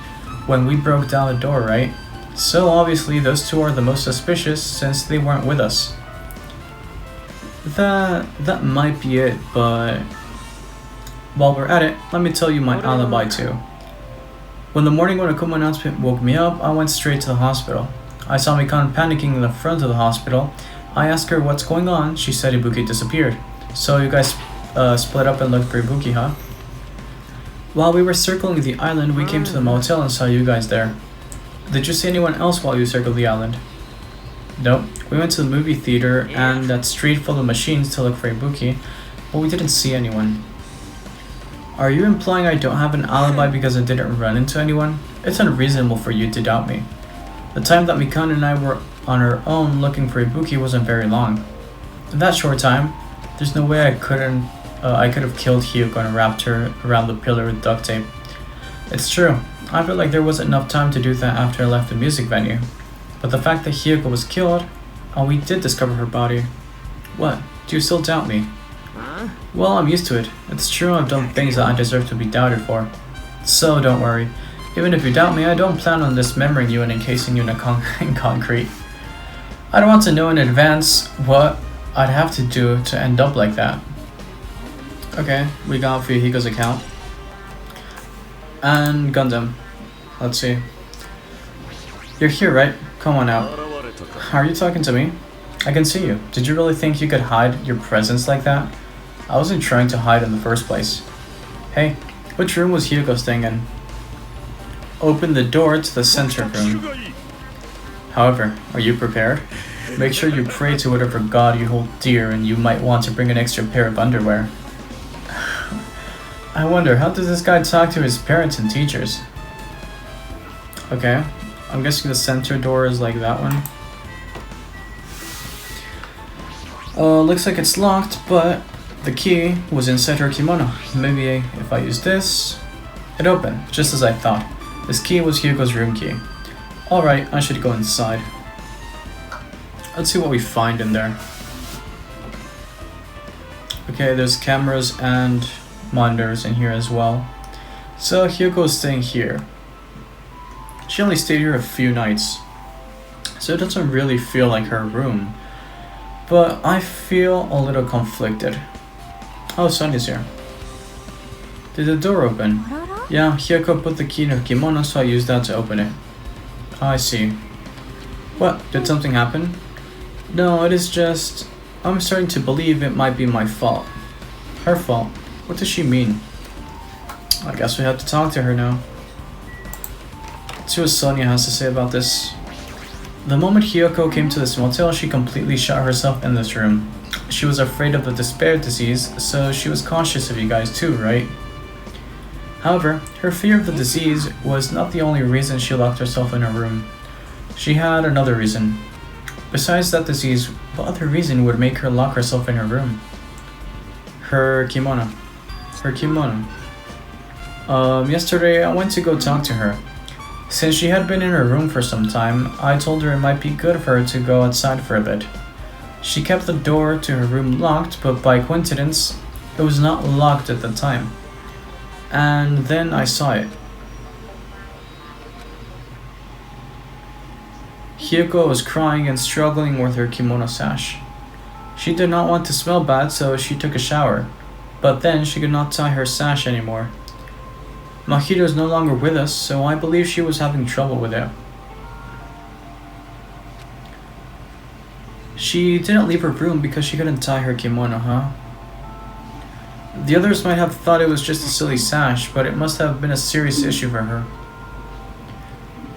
when we broke down the door, right? So obviously those two are the most suspicious since they weren't with us. That might be it, but while we're at it, let me tell you my alibi too. When the morning Onokuma announcement woke me up, I went straight to the hospital. I saw Mikan panicking in the front of the hospital. I asked her what's going on. She said Ibuki disappeared. So you guys split up and looked for Ibuki, huh? While we were circling the island, we came to the motel and saw you guys there. Did you see anyone else while you circled the island? Nope. We went to the movie theater and that street full of machines to look for Ibuki, but we didn't see anyone. Are you implying I don't have an alibi because I didn't run into anyone? It's unreasonable for you to doubt me. The time that Mikan and I were on our own looking for Ibuki wasn't very long. In that short time, there's no way I could have killed Hyoko and wrapped her around the pillar with duct tape. It's true. I feel like there wasn't enough time to do that after I left the music venue. But the fact that Hyoko was killed, and we did discover her body. What? Do you still doubt me? Well, I'm used to it. It's true I've done things that I deserve to be doubted for. So don't worry. Even if you doubt me, I don't plan on dismembering you and encasing you in concrete. I don't want to know in advance what I'd have to do to end up like that. Okay, we got Fuyuhiko's account. And Gundam. Let's see. You're here, right? Come on out. Are you talking to me? I can see you. Did you really think you could hide your presence like that? I wasn't trying to hide in the first place. Hey, which room was Hyuko staying in? Open the door to the center room. However, are you prepared? Make sure you pray to whatever god you hold dear, and you might want to bring an extra pair of underwear. I wonder, how does this guy talk to his parents and teachers? Okay, I'm guessing the center door is like that one. Looks like it's locked, but the key was inside her kimono. Maybe if I use this, it opened, just as I thought. This key was Hyuko's room key. Alright, I should go inside. Let's see what we find in there. Okay, there's cameras and monitors in here as well. So Hyuko is staying here. She only stayed here a few nights, so it doesn't really feel like her room. But I feel a little conflicted. Oh, Sonya's here. Did the door open? Yeah, Hyuko put the key in her kimono, so I used that to open it. I see. What? Did something happen? No, it is just... I'm starting to believe it might be my fault. Her fault? What does she mean? I guess we have to talk to her now. Let's see what Sonya has to say about this. The moment Hyuko came to this motel, she completely shut herself in this room. She was afraid of the despair disease, so she was cautious of you guys too, right? However, her fear of the disease was not the only reason she locked herself in her room. She had another reason. Besides that disease, what other reason would make her lock herself in her room? Her kimono. Her kimono. Yesterday I went to go talk to her. Since she had been in her room for some time, I told her it might be good for her to go outside for a bit. She kept the door to her room locked, but by coincidence, it was not locked at the time. And then I saw it. Hyuko was crying and struggling with her kimono sash. She did not want to smell bad, so she took a shower. But then she could not tie her sash anymore. Mahito is no longer with us, so I believe she was having trouble with it. She didn't leave her room because she couldn't tie her kimono, huh? The others might have thought it was just a silly sash, but it must have been a serious issue for her.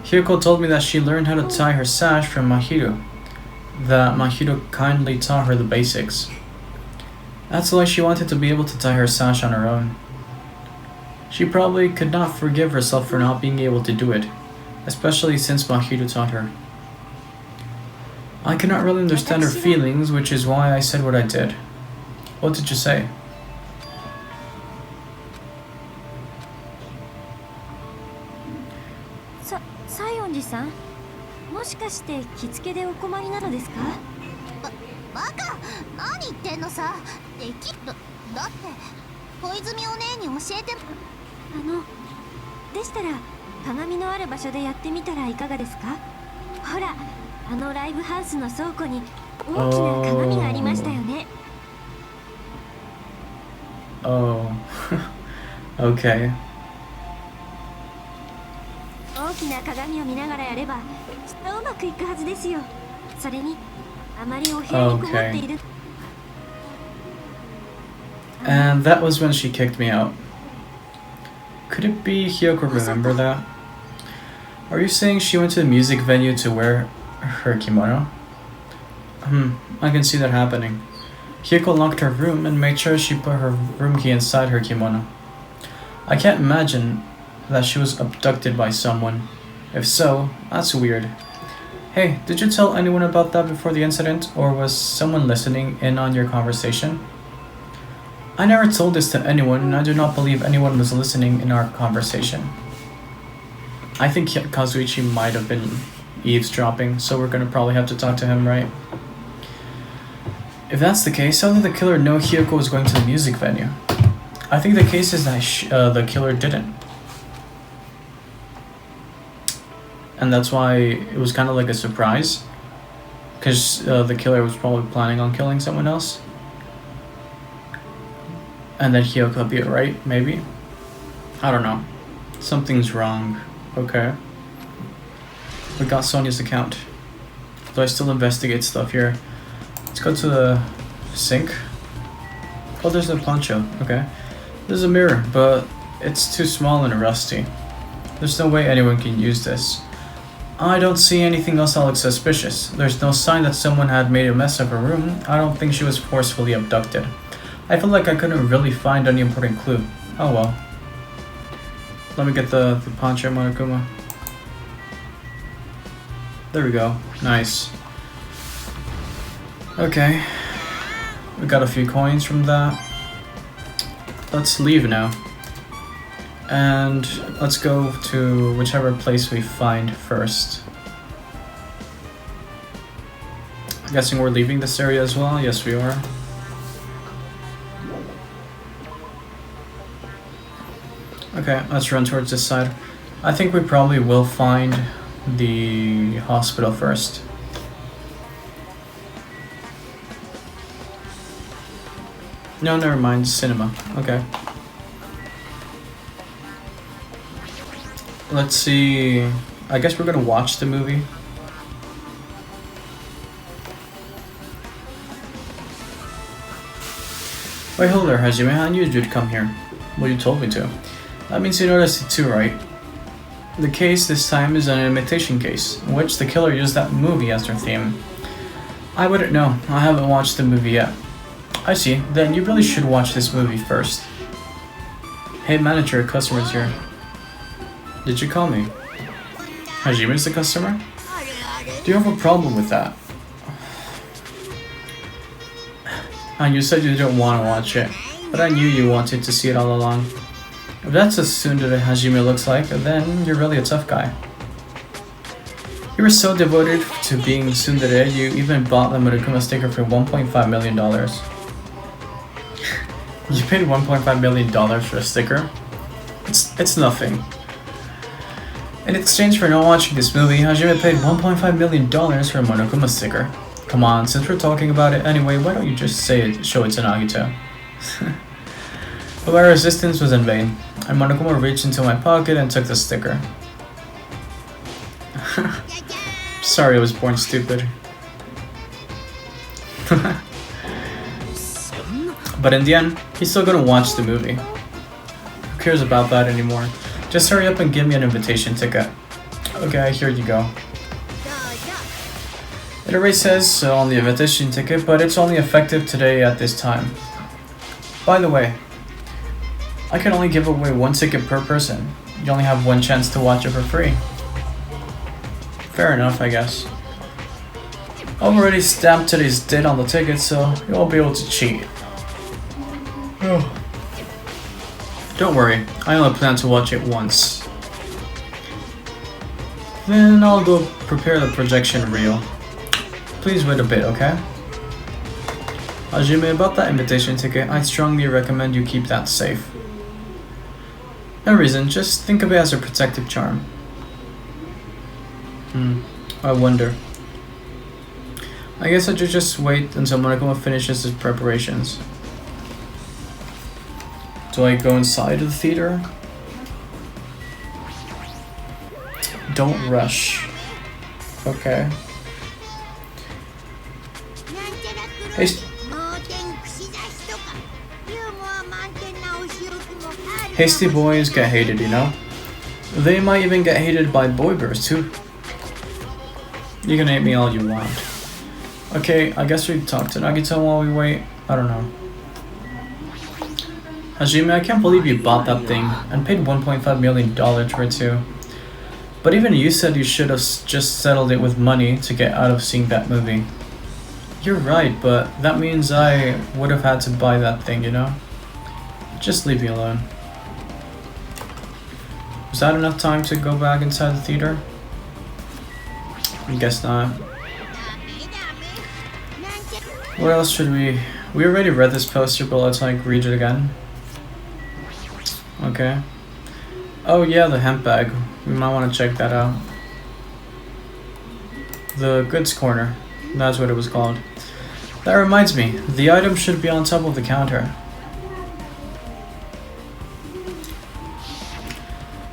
Hyuko told me that she learned how to tie her sash from Mahito. That Mahito kindly taught her the basics. That's why she wanted to be able to tie her sash on her own. She probably could not forgive herself for not being able to do it. especially since Mahito taught her. I cannot really understand her feelings, which is why I said what I did. What did you say? Sion-ji-san? もしかして着付けでお困りなのですか？バカ！何言ってんのさ。できる。だって小泉お姉に教えて。でしたら鏡のある場所でやってみたらいかがですか？ほら、あのライブハウスの倉庫に大きな鏡がありましたよね。Oh. Okay. 大きな鏡を見ながらやればきっとうまくいくはずですよ。それにあまりお部屋にこもっている。And that was when she kicked me out. Could it be Hyoko remember that? Are you saying she went to the music venue to wear her kimono? I can see that happening. Hyoko locked her room and made sure she put her room key inside her kimono. I can't imagine that she was abducted by someone. If so, that's weird. Hey, did you tell anyone about that before the incident, or was someone listening in on your conversation? I never told this to anyone, and I do not believe anyone was listening in our conversation. I think Kazuichi might have been eavesdropping, so we're gonna probably have to talk to him, right? If that's the case, how did the killer know Hyoko was going to the music venue? I think the case is that the killer didn't. And that's why it was kind of like a surprise. Because the killer was probably planning on killing someone else. And then Hyoko could be right, maybe? I don't know. Something's wrong. Okay. We got Sonia's account. Do I still investigate stuff here? Let's go to the sink. Oh, there's a poncho. Okay. There's a mirror, but it's too small and rusty. There's no way anyone can use this. I don't see anything else that looks suspicious. There's no sign that someone had made a mess of her room. I don't think she was forcefully abducted. I feel like I couldn't really find any important clue. Oh well. Let me get the poncho, Monokuma. There we go. Nice. Okay. We got a few coins from that. Let's leave now. And let's go to whichever place we find first. I'm guessing we're leaving this area as well? Yes, we are. Okay, let's run towards this side. I think we probably will find the hospital first. No, never mind. Cinema. Okay. Let's see. I guess we're gonna watch the movie. Wait, hold there, Hajime. I knew you'd come here. Well, you told me to. That means you noticed it too, right? The case this time is an imitation case, in which the killer used that movie as their theme. I wouldn't know. I haven't watched the movie yet. I see. Then you really should watch this movie first. Hey manager, customer's here. Did you call me? Hajime's the customer? Do you have a problem with that? And you said you didn't want to watch it, but I knew you wanted to see it all along. If that's as tsundere Hajime looks like, then you're really a tough guy. You were so devoted to being tsundere, you even bought the Murukuma sticker for $1.5 million. You paid $1.5 million for a sticker? It's nothing. In exchange for not watching this movie, Hajime paid $1.5 million for a Monokuma sticker. Come on, since we're talking about it anyway, why don't you just show it to Nagito? But my resistance was in vain, and Monokuma reached into my pocket and took the sticker. Sorry I was born stupid. But in the end, he's still gonna watch the movie. Who cares about that anymore? Just hurry up and give me an invitation ticket. Okay, here you go. It already says on the invitation ticket, but it's only effective today at this time. By the way, I can only give away one ticket per person. You only have one chance to watch it for free. Fair enough, I guess. I've already stamped today's date on the ticket, so you won't be able to cheat. Oh. Don't worry, I only plan to watch it once. Then I'll go prepare the projection reel. Please wait a bit, okay? Hajime, about that invitation ticket, I strongly recommend you keep that safe. No reason, just think of it as a protective charm. I wonder. I guess I should just wait until Monokuma finishes his preparations. Do I go inside of the theater? Don't rush. Okay. Hasty boys get hated, you know? They might even get hated by boybirds too. You can hate me all you want. Okay, I guess we talk to Nagito while we wait. I don't know. Hajime, I can't believe you bought that thing and paid $1.5 million for it too. But even you said you should have just settled it with money to get out of seeing that movie. You're right, but that means I would have had to buy that thing, you know? Just leave me alone. Was that enough time to go back inside the theater? I guess not. What else should we... We already read this poster, but let's like read it again. Okay. Oh yeah, the hemp bag. We might want to check that out. The goods corner. That's what it was called. That reminds me, the item should be on top of the counter.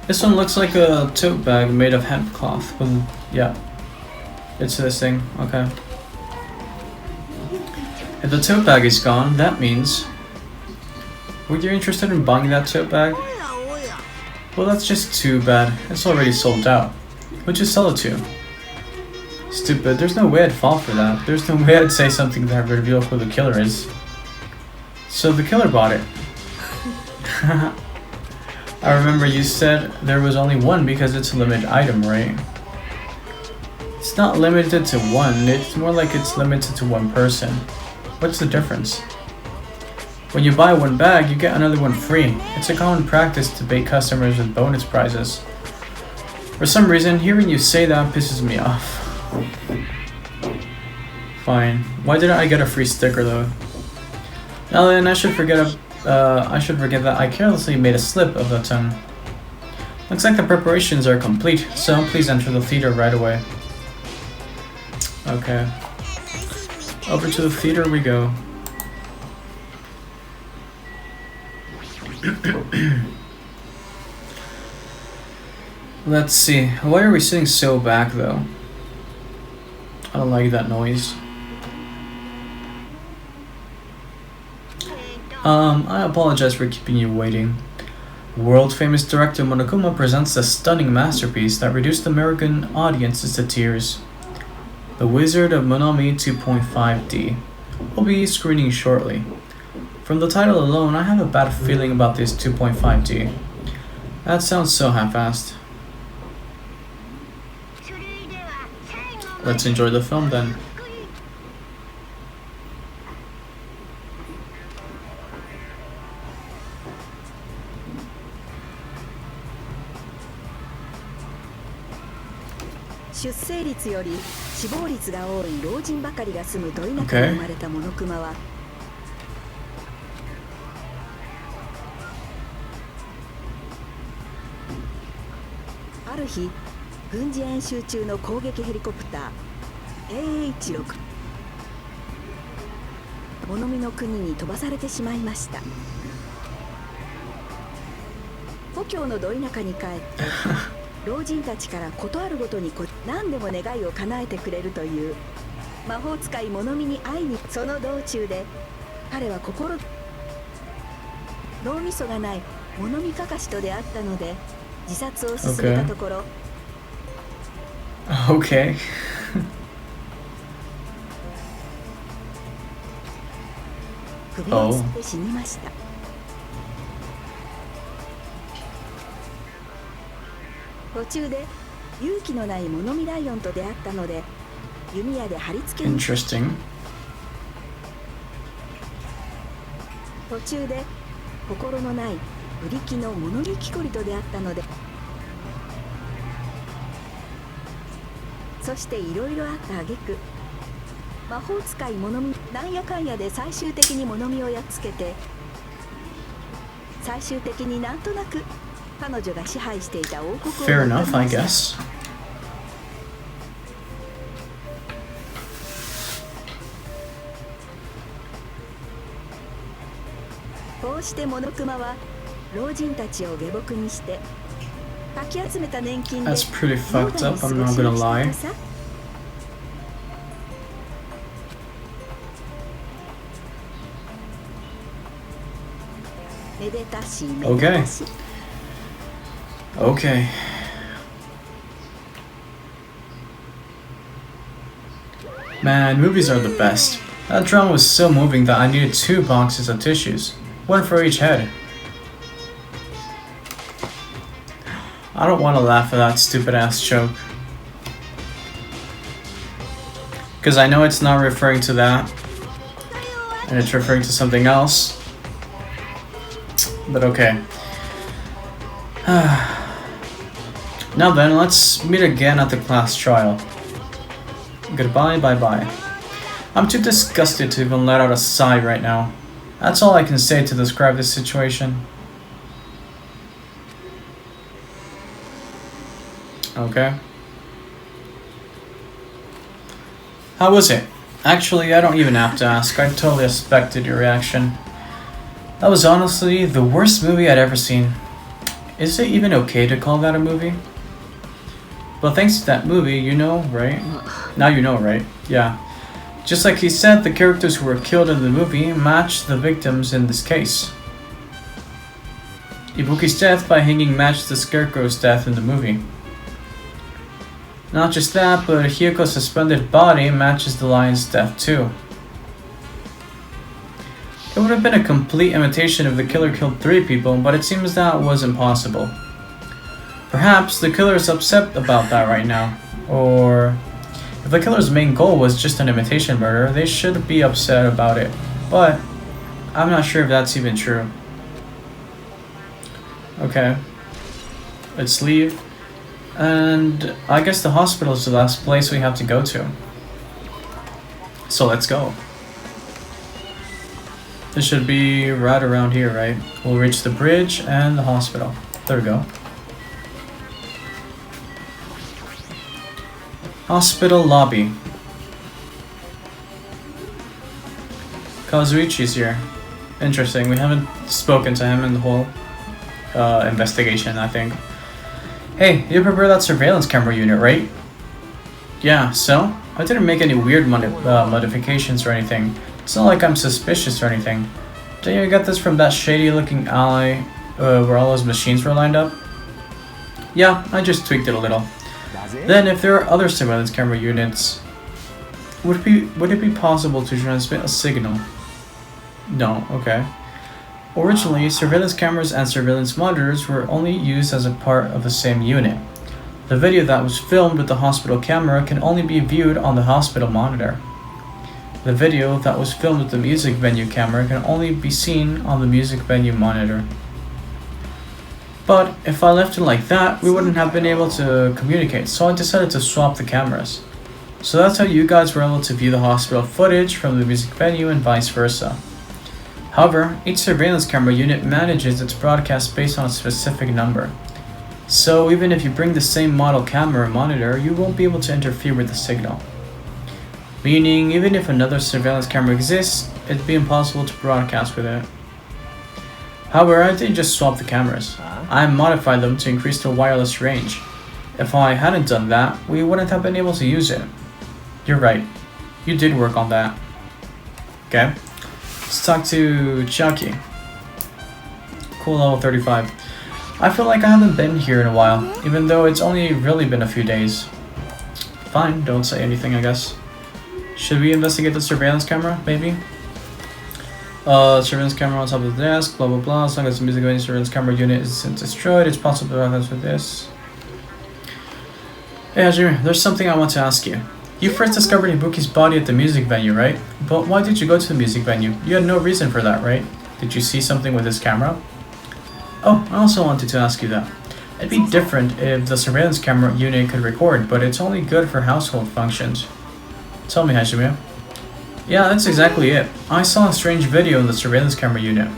This one looks like a tote bag made of hemp cloth. Yeah. It's this thing. Okay. If the tote bag is gone, that means... Were you interested in buying that tote bag? Well, that's just too bad. It's already sold out. Who'd you sell it to? Stupid. There's no way I'd fall for that. There's no way I'd say something that would reveal who the killer is. So the killer bought it. I remember you said there was only one because it's a limited item, right? It's not limited to one. It's more like it's limited to one person. What's the difference? When you buy one bag, you get another one free. It's a common practice to bait customers with bonus prizes. For some reason, hearing you say that pisses me off. Fine. Why didn't I get a free sticker though? Now then, I should forget that I carelessly made a slip of the tongue. Looks like the preparations are complete, so please enter the theater right away. Okay. Over to the theater we go. Let's see. Why are we sitting so back though? I don't like that noise. I apologize for keeping you waiting. World famous director Monokuma presents a stunning masterpiece that reduced American audiences to tears. The Wizard of Monomi 2.5D will be screening shortly. From the title alone, I have a bad feeling about this 2.5D. That sounds so half-assed. Let's enjoy the film then. Okay. ある日、軍事演習中の攻撃ヘリコプター AH6 物見の国に飛ばされてしまいました。故郷のど田舎に帰って老人たちから事あるごとに何でも願いを叶えてくれるという魔法使い物見に会いに、その道中で彼は脳みそがない物見かかしと出会ったので自殺を勧めたところ、Okay. 首を吊って死にました。途中で勇気のない物見ライオンと出会ったので弓矢で貼り付けに Interesting. 途中で心のないブリキの物見木こりと出会ったのでそしていろいろあった挙句魔法使い物見なんやかんやで最終的に物見をやっつけて最終的になんとなく彼女が支配していた王国を Fair enough, I guess. こうしてモノクマは老人たちを下僕にしてかき集めた年金で That's pretty fucked up, I'm not gonna lie. めでたしめでたし Okay. Man, movies are the best. That drama was so moving that I needed 2 boxes of tissues. One for each head. I don't want to laugh at that stupid ass joke. Because I know it's not referring to that. And it's referring to something else. But okay. Now then, let's meet again at the class trial. Goodbye, bye-bye. I'm too disgusted to even let out a sigh right now. That's all I can say to describe this situation. Okay. How was it? Actually, I don't even have to ask. I totally expected your reaction. That was honestly the worst movie I'd ever seen. Is it even okay to call that a movie? But thanks to that movie, you know, right? Now you know, right? Yeah. Just like he said, the characters who were killed in the movie matched the victims in this case. Ibuki's death by hanging matched the Scarecrow's death in the movie. Not just that, but Hiyoko's suspended body matches the lion's death too. It would have been a complete imitation if the killer killed 3 people, but it seems that was impossible. Perhaps the killer is upset about that right now. Or if the killer's main goal was just an imitation murder, they should be upset about it. But I'm not sure if that's even true. Okay. Let's leave. And I guess the hospital is the last place we have to go to. So let's go. This should be right around here, right? We'll reach the bridge and the hospital. There we go. Hospital lobby. Kazuichi's here. Interesting, we haven't spoken to him in the whole investigation, I think. Hey, you prepared that surveillance camera unit, right? Yeah, so? I didn't make any weird modifications or anything. It's not like I'm suspicious or anything. Didn't you get this from that shady looking alley where all those machines were lined up? Yeah, I just tweaked it a little. Then if there are other surveillance camera units, would it be possible to transmit a signal? No, okay. Originally, surveillance cameras and surveillance monitors were only used as a part of the same unit. The video that was filmed with the hospital camera can only be viewed on the hospital monitor. The video that was filmed with the music venue camera can only be seen on the music venue monitor. But if I left it like that, we wouldn't have been able to communicate, so I decided to swap the cameras. So that's how you guys were able to view the hospital footage from the music venue and vice versa. However, each surveillance camera unit manages its broadcast based on a specific number. So even if you bring the same model camera or monitor, you won't be able to interfere with the signal. Meaning, even if another surveillance camera exists, it'd be impossible to broadcast with it. However, I didn't just swap the cameras. I modified them to increase the wireless range. If I hadn't done that, we wouldn't have been able to use it. You're right. You did work on that. Okay. Let's talk to Chucky. Cool, level 35. I feel like I haven't been here in a while, even though it's only really been a few days. Fine, don't say anything, I guess. Should we investigate the surveillance camera, maybe? Surveillance camera on top of the desk, blah blah blah. As long as the music venue surveillance camera unit isn't destroyed, it's possible to access with this. Hey Hajime, there's something I want to ask you. You first discovered Ibuki's body at the music venue, right? But why did you go to the music venue? You had no reason for that, right? Did you see something with his camera? Oh, I also wanted to ask you that. It'd be different if the surveillance camera unit could record, but it's only good for household functions. Tell me, Hajime. Yeah, that's exactly it. I saw a strange video in the surveillance camera unit.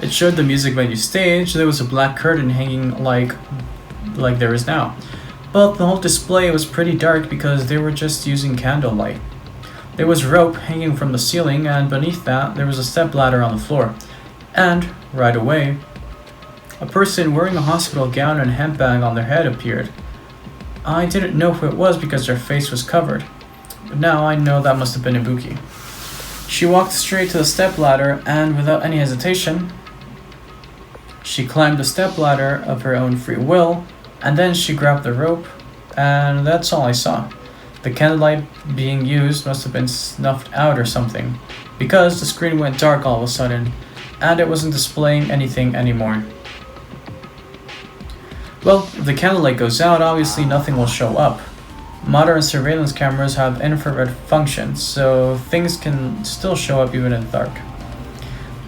It showed the music venue stage. There was a black curtain hanging like there is now. But the whole display was pretty dark because they were just using candlelight. There was rope hanging from the ceiling, and beneath that there was a stepladder on the floor. And, right away, a person wearing a hospital gown and handbag on their head appeared. I didn't know who it was because their face was covered. But now I know that must have been Ibuki. She walked straight to the stepladder, and without any hesitation, she climbed the stepladder of her own free will, and then she grabbed the rope, and that's all I saw. The candlelight being used must have been snuffed out or something, because the screen went dark all of a sudden, and it wasn't displaying anything anymore. Well, if the candlelight goes out, obviously nothing will show up. Modern surveillance cameras have infrared functions, so things can still show up even in the dark.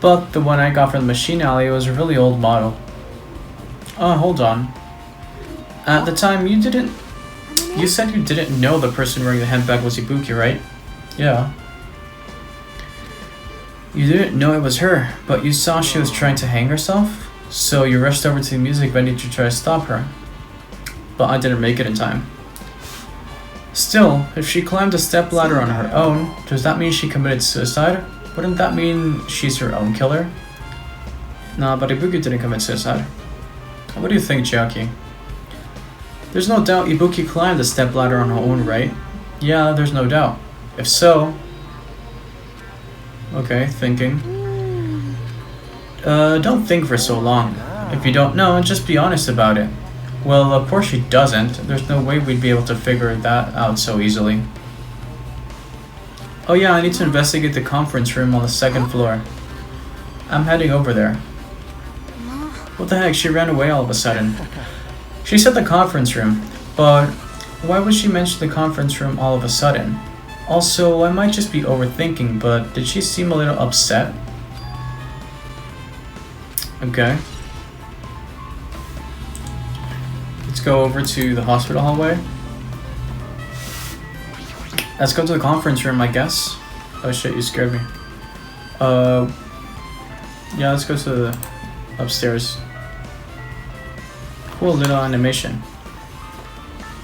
But the one I got from the machine alley was a really old model. Hold on. At the time, you said you didn't know the person wearing the handbag was Ibuki, right? Yeah. You didn't know it was her, but you saw she was trying to hang herself, so you rushed over to the music venue to try to stop her. But I didn't make it in time. Still, if she climbed a stepladder on her own, does that mean she committed suicide? Wouldn't that mean she's her own killer? Nah, but Ibuki didn't commit suicide. What do you think, Chiaki? There's no doubt Ibuki climbed the stepladder on her own, right? Yeah, there's no doubt. If so... Okay, thinking. Don't think for so long. If you don't know, just be honest about it. Well, of course she doesn't. There's no way we'd be able to figure that out so easily. Oh yeah, I need to investigate the conference room on the second floor. I'm heading over there. What the heck, she ran away all of a sudden. She said the conference room, but why would she mention the conference room all of a sudden? Also, I might just be overthinking, but did she seem a little upset? Okay. Let's go over to the hospital hallway. Let's go to the conference room, I guess. Oh shit, you scared me. Yeah, let's go to the upstairs. Cool little animation.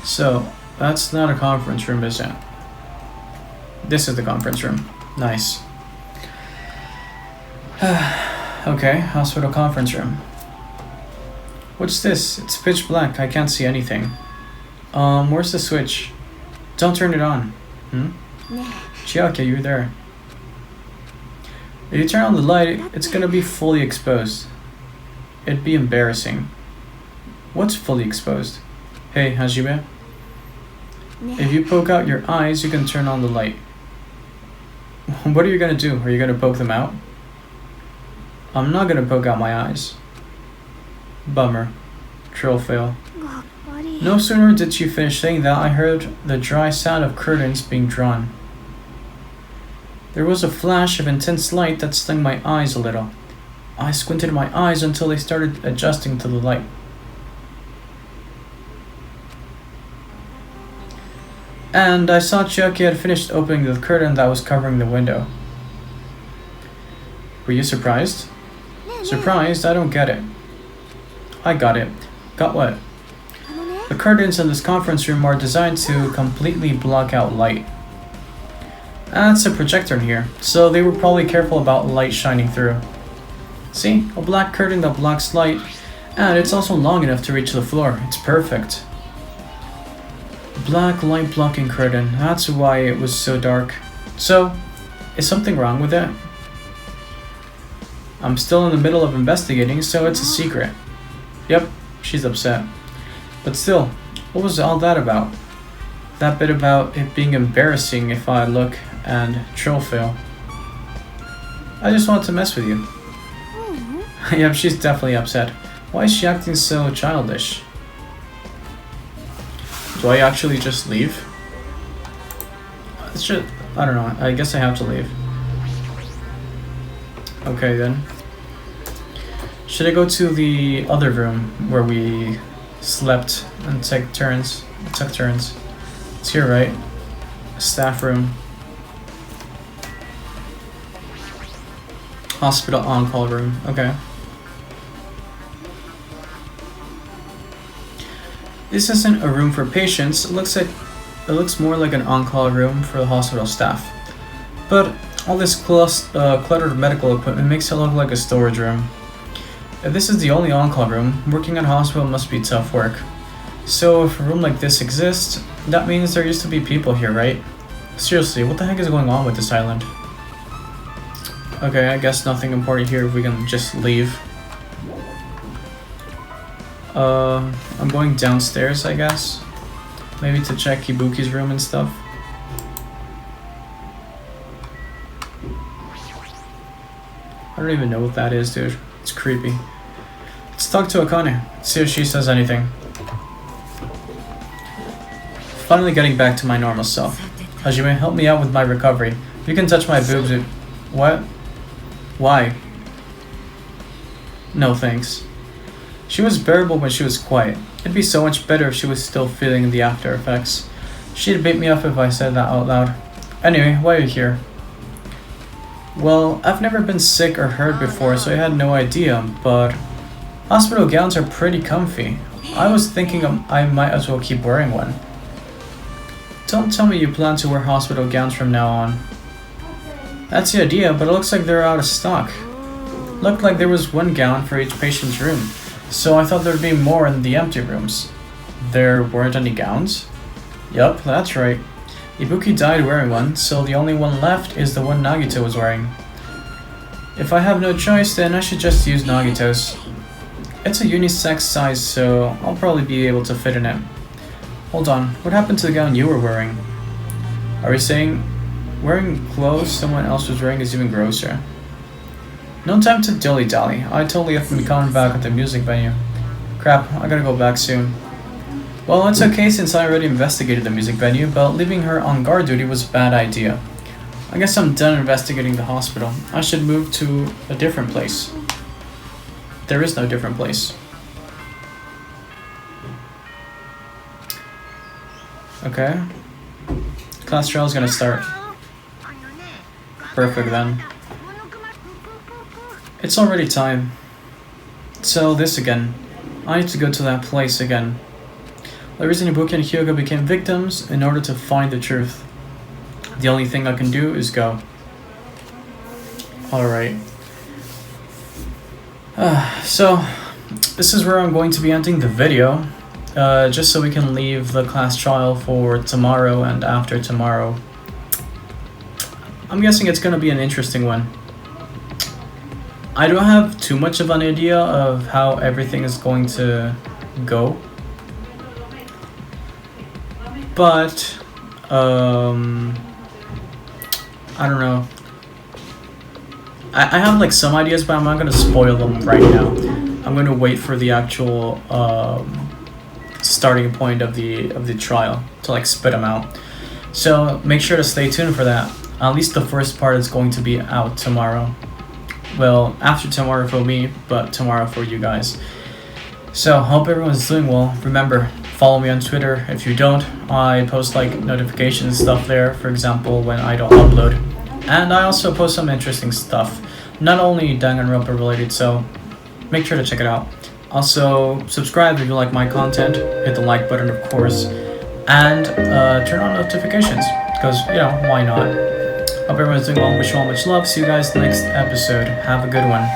So, that's not a conference room, is it? This is the conference room. Nice. Okay, hospital conference room. What's this? It's pitch black. I can't see anything. Where's the switch? Don't turn it on. Chiaki, you're there. If you turn on the light, it's gonna be fully exposed. It'd be embarrassing. What's fully exposed? Hey, Hajime. If you poke out your eyes, you can turn on the light. What are you gonna do? Are you gonna poke them out? I'm not gonna poke out my eyes. Bummer. Troll fail. No sooner did she finish saying that, I heard the dry sound of curtains being drawn. There was a flash of intense light that stung my eyes a little. I squinted my eyes until they started adjusting to the light. And I saw Chiaki had finished opening the curtain that was covering the window. Were you surprised? Surprised? I don't get it. I got it. Got what? The curtains in this conference room are designed to completely block out light. That's a projector in here, so they were probably careful about light shining through. See? A black curtain that blocks light, and it's also long enough to reach the floor. It's perfect. Black light blocking curtain, that's why it was so dark. So, is something wrong with it? I'm still in the middle of investigating, so it's a secret. Yep, she's upset. But still, what was all that about? That bit about it being embarrassing if I look and troll fail. I just wanted to mess with you. Yep, she's definitely upset. Why is she acting so childish? Do I actually just leave? I don't know. I guess I have to leave. Okay then. Should I go to the other room where we slept and took turns? It's here, right? Staff room. Hospital on-call room. Okay. This isn't a room for patients. It looks more like an on-call room for the hospital staff. But all this cluttered medical equipment makes it look like a storage room. If this is the only on-call room, working at a hospital must be tough work. So if a room like this exists, that means there used to be people here, right? Seriously, what the heck is going on with this island? Okay, I guess nothing important here if we can just leave. I'm going downstairs, I guess. Maybe to check Ibuki's room and stuff. I don't even know what that is, dude. It's creepy. Let's talk to Akane, see if she says anything. Finally getting back to my normal self. Hajime, help me out with my recovery. You can touch my boobs if... What? Why? No thanks. She was bearable when she was quiet. It'd be so much better if she was still feeling the after effects. She'd beat me up if I said that out loud. Anyway, why are you here? Well, I've never been sick or hurt before, so I had no idea, but hospital gowns are pretty comfy. I was thinking I might as well keep wearing one. Don't tell me you plan to wear hospital gowns from now on. That's the idea, but it looks like they're out of stock. Looked like there was one gown for each patient's room, so I thought there'd be more in the empty rooms. There weren't any gowns? Yup, that's right. Ibuki died wearing one, so the only one left is the one Nagito was wearing. If I have no choice, then I should just use Nagito's. It's a unisex size, so I'll probably be able to fit in it. Hold on, what happened to the gown you were wearing? Are you saying wearing clothes someone else was wearing is even grosser? No time to dilly-dally. I totally have to be coming back at the music venue. Crap, I gotta go back soon. Well, it's okay since I already investigated the music venue, but leaving her on guard duty was a bad idea. I guess I'm done investigating the hospital. I should move to a different place. There is no different place. Okay. Class trial is gonna start. Perfect then. It's already time. So this again. I need to go to that place again. The reason Ibuki and Hyoga became victims in order to find the truth. The only thing I can do is go. Alright. So, this is where I'm going to be ending the video. Just so we can leave the class trial for tomorrow and after tomorrow. I'm guessing it's going to be an interesting one. I don't have too much of an idea of how everything is going to go. But, I don't know. I have like some ideas, but I'm not going to spoil them right now. I'm going to wait for the actual starting point of the trial to like spit them out. So make sure to stay tuned for that. At least the first part is going to be out tomorrow. Well, after tomorrow for me, but tomorrow for you guys. So, hope everyone's doing well. Remember, follow me on Twitter. If you don't, I post like notifications stuff there, for example, when I don't upload. And I also post some interesting stuff, not only Danganronpa related, so make sure to check it out. Also, subscribe if you like my content, hit the like button of course, and turn on notifications, because, you know, why not? Hope everyone's doing well, wish you all much love, see you guys next episode, have a good one.